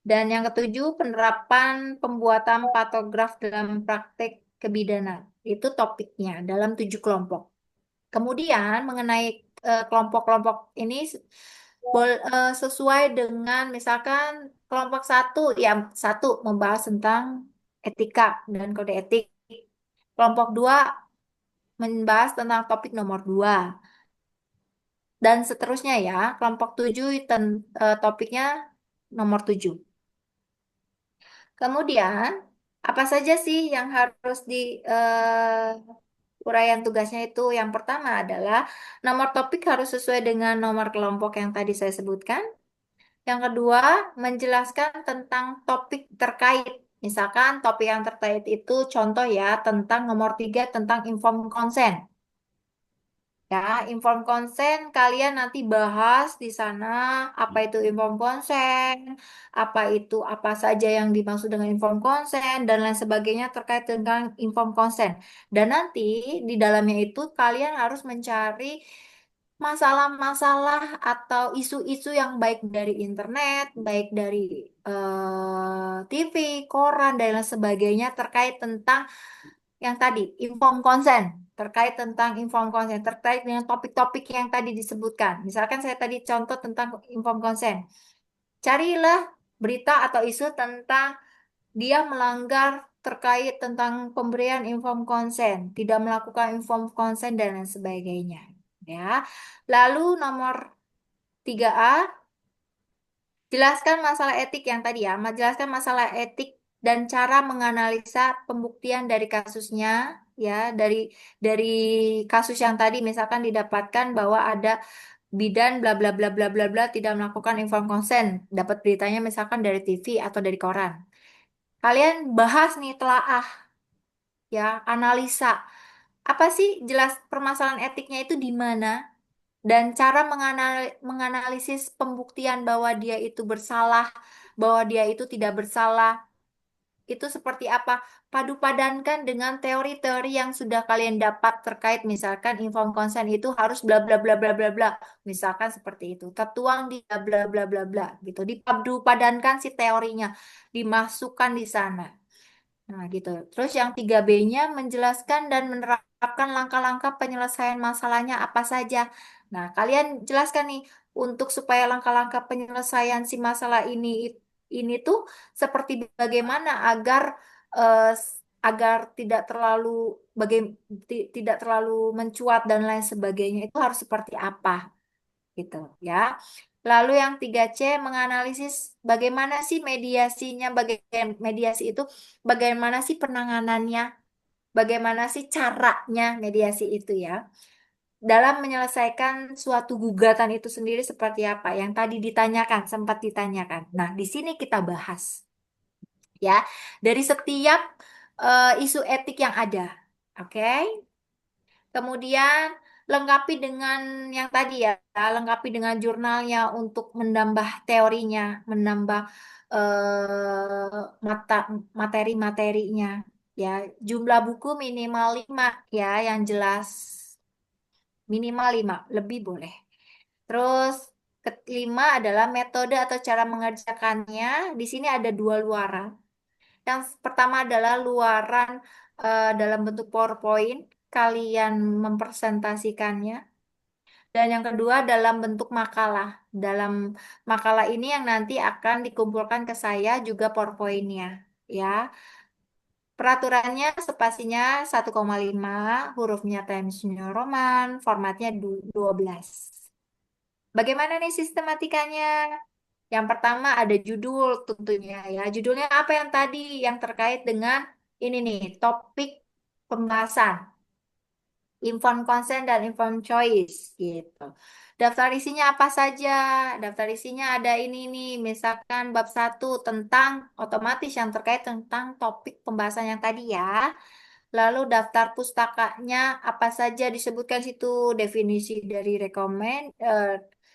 Speaker 1: Dan yang ketujuh, penerapan pembuatan patograf dalam praktik kebidanan. Itu topiknya dalam 7 kelompok. Kemudian mengenai kelompok-kelompok ini sesuai dengan misalkan kelompok 1, yang 1 membahas tentang etika dan kode etik. Kelompok 2 membahas tentang topik nomor 2. Dan seterusnya ya, kelompok 7 topiknya nomor 7. Kemudian, apa saja sih yang harus di uraian tugasnya itu? Yang pertama adalah nomor topik harus sesuai dengan nomor kelompok yang tadi saya sebutkan. Yang kedua, menjelaskan tentang topik terkait. Misalkan topik yang terkait itu contoh ya, tentang nomor 3 tentang informed consent. Ya, informed consent kalian nanti bahas di sana apa itu informed consent, apa saja yang dimaksud dengan informed consent dan lain sebagainya terkait dengan informed consent. Dan nanti di dalamnya itu kalian harus mencari masalah-masalah atau isu-isu yang baik dari internet, baik dari TV, koran dan lain sebagainya terkait tentang yang tadi informed consent, terkait tentang informed consent, terkait dengan topik-topik yang tadi disebutkan. Misalkan saya tadi contoh tentang informed consent. Carilah berita atau isu tentang dia melanggar terkait tentang pemberian informed consent, tidak melakukan informed consent dan lain sebagainya. Ya. Lalu nomor 3A, jelaskan masalah etik yang tadi ya, menjelaskan masalah etik dan cara menganalisa pembuktian dari kasusnya ya, dari kasus yang tadi misalkan didapatkan bahwa ada bidan bla bla bla bla bla bla tidak melakukan informed consent, dapat beritanya misalkan dari TV atau dari koran. Kalian bahas nih, telaah ya, analisa. Apa sih jelas permasalahan etiknya itu di mana? Dan cara menganalisis pembuktian bahwa dia itu bersalah, bahwa dia itu tidak bersalah, itu seperti apa? Padu-padankan dengan teori-teori yang sudah kalian dapat terkait misalkan informed consent itu harus bla bla bla bla bla bla. Misalkan seperti itu. Tertuang di bla bla bla bla bla gitu. Dipadu-padankan si teorinya, dimasukkan di sana. Nah, gitu. Terus yang 3B-nya menjelaskan dan menerapkan langkah-langkah penyelesaian masalahnya apa saja. Nah, kalian jelaskan nih untuk supaya langkah-langkah penyelesaian si masalah ini tuh seperti bagaimana agar tidak terlalu tidak terlalu mencuat dan lain sebagainya. Itu harus seperti apa gitu ya. Lalu yang 3C menganalisis bagaimana sih mediasinya, mediasi itu bagaimana sih penanganannya, bagaimana sih caranya mediasi itu ya. Dalam menyelesaikan suatu gugatan itu sendiri seperti apa yang tadi ditanyakan, sempat ditanyakan. Nah, di sini kita bahas ya dari setiap isu etik yang ada. Oke? Kemudian lengkapi dengan yang tadi ya, lengkapi dengan jurnalnya untuk menambah teorinya, menambah mata materi-materinya. Ya, jumlah buku minimal 5 ya, yang jelas minimal 5, lebih boleh. Terus kelima adalah metode atau cara mengerjakannya. Di sini ada 2 luaran. Yang pertama adalah luaran dalam bentuk PowerPoint, kalian mempresentasikannya. Dan yang kedua dalam bentuk makalah. Dalam makalah ini yang nanti akan dikumpulkan ke saya juga PowerPoint-nya. Ya. Peraturannya spasinya 1,5, hurufnya Times New Roman, formatnya 12. Bagaimana nih sistematikanya? Yang pertama ada judul tentunya ya. Judulnya apa yang tadi yang terkait dengan ini nih, topik pembahasan. informed consent dan informed choice gitu. Daftar isinya apa saja? Daftar isinya ada ini nih, misalkan bab 1 tentang otomatis yang terkait tentang topik pembahasan yang tadi ya. Lalu daftar pustakanya apa saja disebutkan situ, definisi dari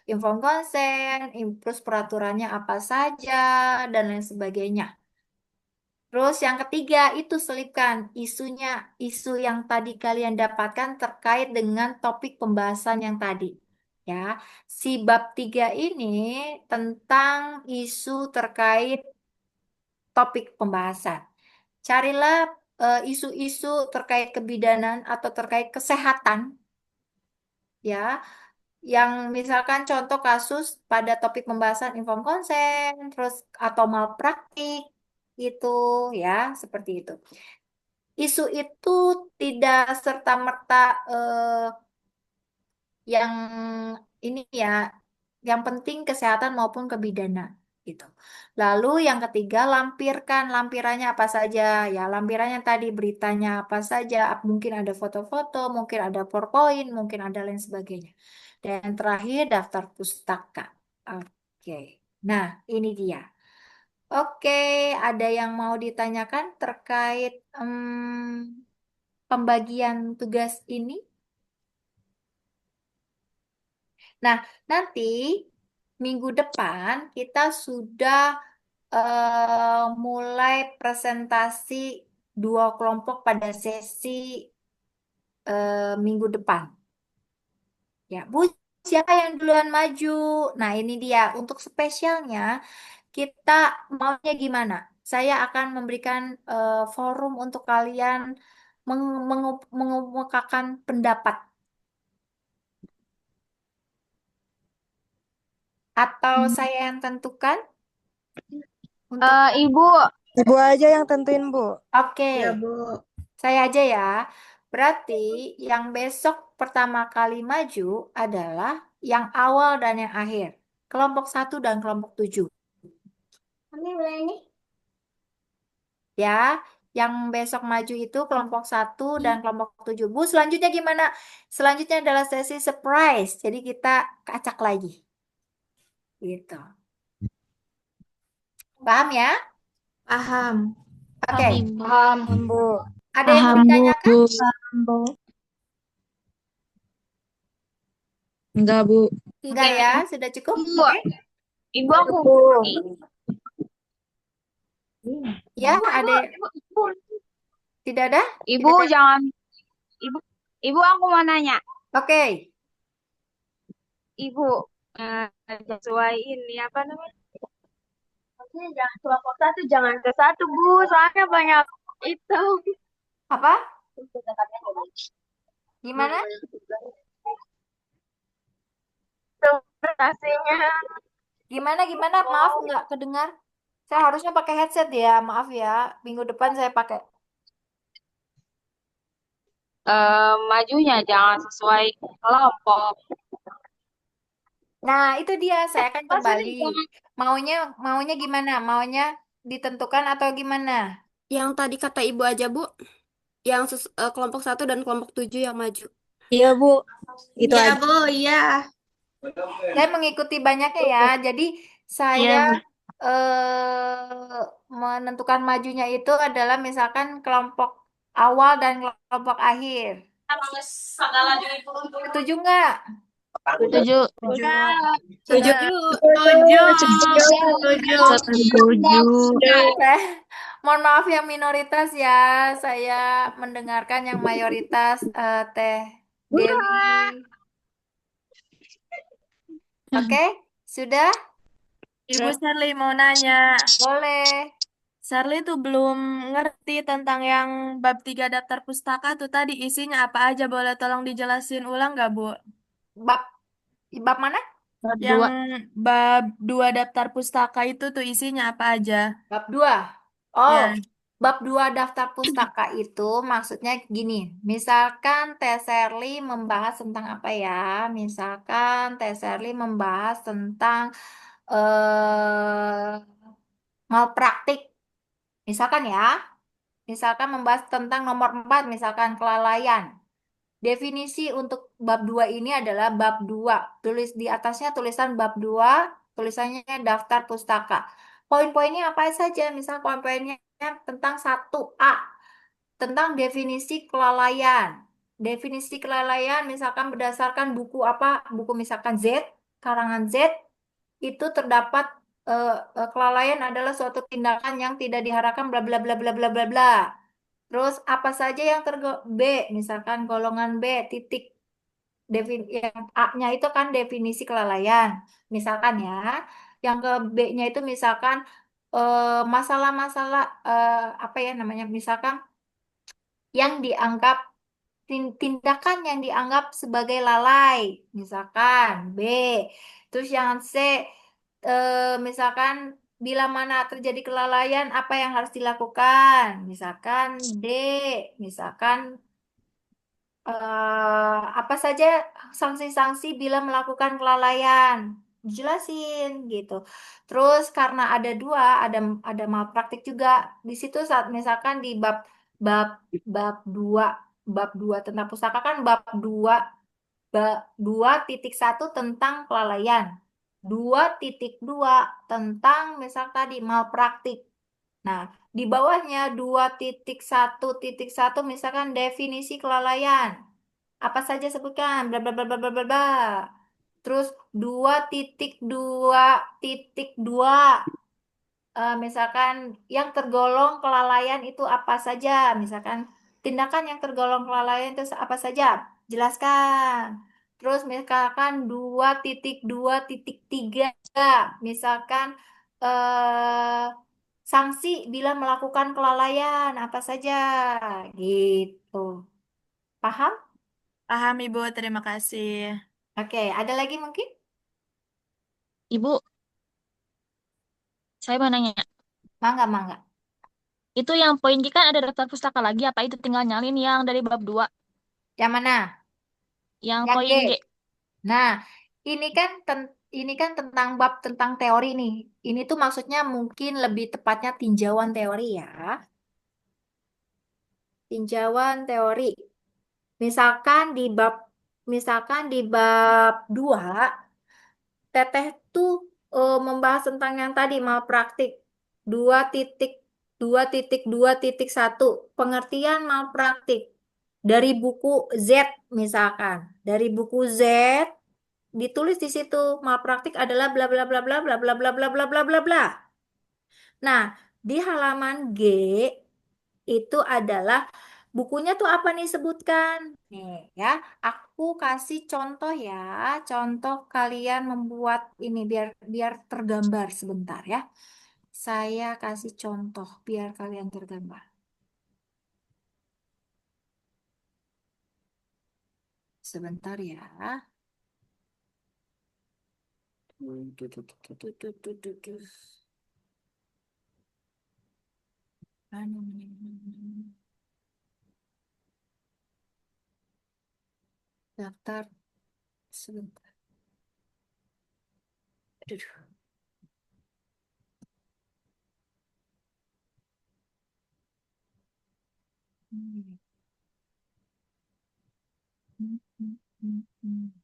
Speaker 1: informed consent, terus peraturannya apa saja dan lain sebagainya. Terus yang ketiga itu selipkan isunya, isu yang tadi kalian dapatkan terkait dengan topik pembahasan yang tadi. Ya, si bab 3 ini tentang isu terkait topik pembahasan. Carilah isu-isu terkait kebidanan atau terkait kesehatan, ya, yang misalkan contoh kasus pada topik pembahasan informed consent, terus atau malpraktik, gitu, ya, seperti itu. Isu itu tidak serta-merta yang ini ya, yang penting kesehatan maupun kebidanan gitu. Lalu yang ketiga, lampirannya apa saja ya, lampirannya tadi beritanya apa saja, mungkin ada foto-foto, mungkin ada PowerPoint, mungkin ada lain sebagainya. Dan terakhir daftar pustaka. Oke. Nah, ini dia. Oke, ada yang mau ditanyakan terkait pembagian tugas ini? Nah, nanti minggu depan kita sudah mulai presentasi 2 kelompok pada sesi minggu depan. Ya, Bu, siapa yang duluan maju? Nah, ini dia. Untuk spesialnya, kita maunya gimana? Saya akan memberikan forum untuk kalian mengemukakan pendapat. Atau saya yang tentukan untuk
Speaker 7: Ibu.
Speaker 12: Ibu aja yang tentuin, Bu.
Speaker 1: Oke,
Speaker 8: Ya, Bu.
Speaker 1: saya aja ya. Berarti yang besok pertama kali maju adalah yang awal dan yang akhir. Kelompok 1 dan kelompok 7. Kami mulai ini. Ya, yang besok maju itu kelompok 1 dan kelompok 7. Bu, selanjutnya gimana? Selanjutnya adalah sesi surprise. Jadi kita acak lagi. Gitu. Paham ya?
Speaker 3: Paham.
Speaker 1: Oke.
Speaker 11: Paham, Bu.
Speaker 1: Ada yang mau ditanyakan?
Speaker 12: Enggak, Bu.
Speaker 1: Enggak ya? Sudah cukup?
Speaker 7: Bu.
Speaker 1: Oke.
Speaker 7: Ibu aku.
Speaker 1: Ya, ada. Tidak ada?
Speaker 7: Ibu
Speaker 1: Tidak ada?
Speaker 7: jangan. Ibu aku mau nanya.
Speaker 1: Oke.
Speaker 7: Ibu sesuai ini apa namanya? Maksudnya jangan kelompok 1 jangan ke 1 Bu, soalnya banyak itu.
Speaker 1: Apa? Gimana?
Speaker 7: Presentasinya.
Speaker 1: Gimana? Maaf, nggak kedengar. Saya harusnya pakai headset ya, maaf ya. Minggu depan saya pakai.
Speaker 7: Majunya jangan sesuai kelompok.
Speaker 1: Nah, itu dia. Saya akan
Speaker 7: Maksudnya
Speaker 1: kembali.
Speaker 7: jangan
Speaker 1: Maunya gimana? Maunya ditentukan atau gimana?
Speaker 8: Yang tadi kata Ibu aja, Bu. Yang kelompok 1 dan kelompok 7 yang maju.
Speaker 12: Iya, Bu. Itu
Speaker 3: Iya,
Speaker 12: aja.
Speaker 3: Bu, iya.
Speaker 1: Saya mengikuti banyaknya ya. Jadi saya menentukan majunya itu adalah misalkan kelompok awal dan kelompok akhir. Setuju nggak?
Speaker 7: Setuju.
Speaker 3: Setuju.
Speaker 1: Mohon maaf yang minoritas ya. Saya mendengarkan yang mayoritas Teh Dewi. Oke, sudah?
Speaker 2: Ibu Shirley mau nanya.
Speaker 1: Boleh.
Speaker 2: Shirley tuh belum ngerti tentang yang bab 3 daftar pustaka tuh tadi isinya apa aja, boleh tolong dijelasin ulang nggak, Bu?
Speaker 1: Bab mana?
Speaker 2: Yang bab 2 daftar pustaka itu tuh isinya apa aja?
Speaker 1: Bab 2. Oh,
Speaker 2: Ya.
Speaker 1: bab 2 daftar pustaka itu maksudnya gini. Misalkan Teh Serly membahas tentang apa ya? Misalkan Teh Serly membahas tentang malpraktik. Misalkan ya. Misalkan membahas tentang nomor 4, misalkan kelalaian. Definisi untuk bab 2 ini adalah bab 2. Tulis di atasnya tulisan bab 2, tulisannya daftar pustaka. Poin-poinnya apa saja? Misal poin-poinnya tentang 1A, tentang definisi kelalaian. Definisi kelalaian misalkan berdasarkan buku apa? Buku misalkan Z, karangan Z, itu terdapat kelalaian adalah suatu tindakan yang tidak diharapkan bla bla bla bla bla bla bla. Terus apa saja yang B, misalkan golongan B titik yang A-nya itu kan definisi kelalaian. Misalkan ya, yang ke B-nya itu misalkan masalah-masalah apa ya namanya? Misalkan yang dianggap tindakan yang dianggap sebagai lalai, misalkan B. Terus yang C, misalkan bila mana terjadi kelalaian, apa yang harus dilakukan? Misalkan D, misalkan apa saja sanksi-sanksi bila melakukan kelalaian. Dijelasin gitu. Terus karena ada dua, ada malpraktik juga di situ saat misalkan di bab bab 2 bab 2 tentang pustaka kan bab 2.1 tentang kelalaian. 2.2 tentang misal tadi malpraktik. Nah, di bawahnya 2.1.1 misalkan definisi kelalaian. Apa saja sebutkan, bla bla bla bla bla bla bla. Terus 2.2.2 misalkan yang tergolong kelalaian itu apa saja? Misalkan tindakan yang tergolong kelalaian itu apa saja? Jelaskan. Terus misalkan 2.2.3 misalkan sanksi bila melakukan kelalaian apa saja? Gitu. Paham?
Speaker 2: Paham, Ibu. Terima kasih.
Speaker 1: Oke, ada lagi mungkin?
Speaker 7: Ibu, saya mau nanya.
Speaker 1: Mangga, mangga.
Speaker 7: Itu yang poin G kan ada daftar pustaka lagi, apa itu tinggal nyalin yang dari bab 2?
Speaker 1: Yang mana?
Speaker 7: Yang
Speaker 1: Yang G.
Speaker 7: poin G.
Speaker 1: Nah, ini kan tentang bab tentang teori nih. Ini tuh maksudnya mungkin lebih tepatnya tinjauan teori ya. Tinjauan teori. Misalkan di bab misalkan di bab 2 Teteh tuh membahas tentang yang tadi malpraktik 2.2.2.1 pengertian malpraktik dari buku Z misalkan. Dari buku Z ditulis di situ malpraktik adalah bla bla bla bla bla bla bla bla bla bla bla bla. Nah, di halaman G itu adalah bukunya tuh apa nih sebutkan. Nih ya, aku kasih contoh ya. Contoh kalian membuat ini biar biar tergambar sebentar ya. Saya kasih contoh biar kalian tergambar. Sebentar ya. Daftar sebentar. Aduh. Hmm. Hmm, hmm, hmm, hmm.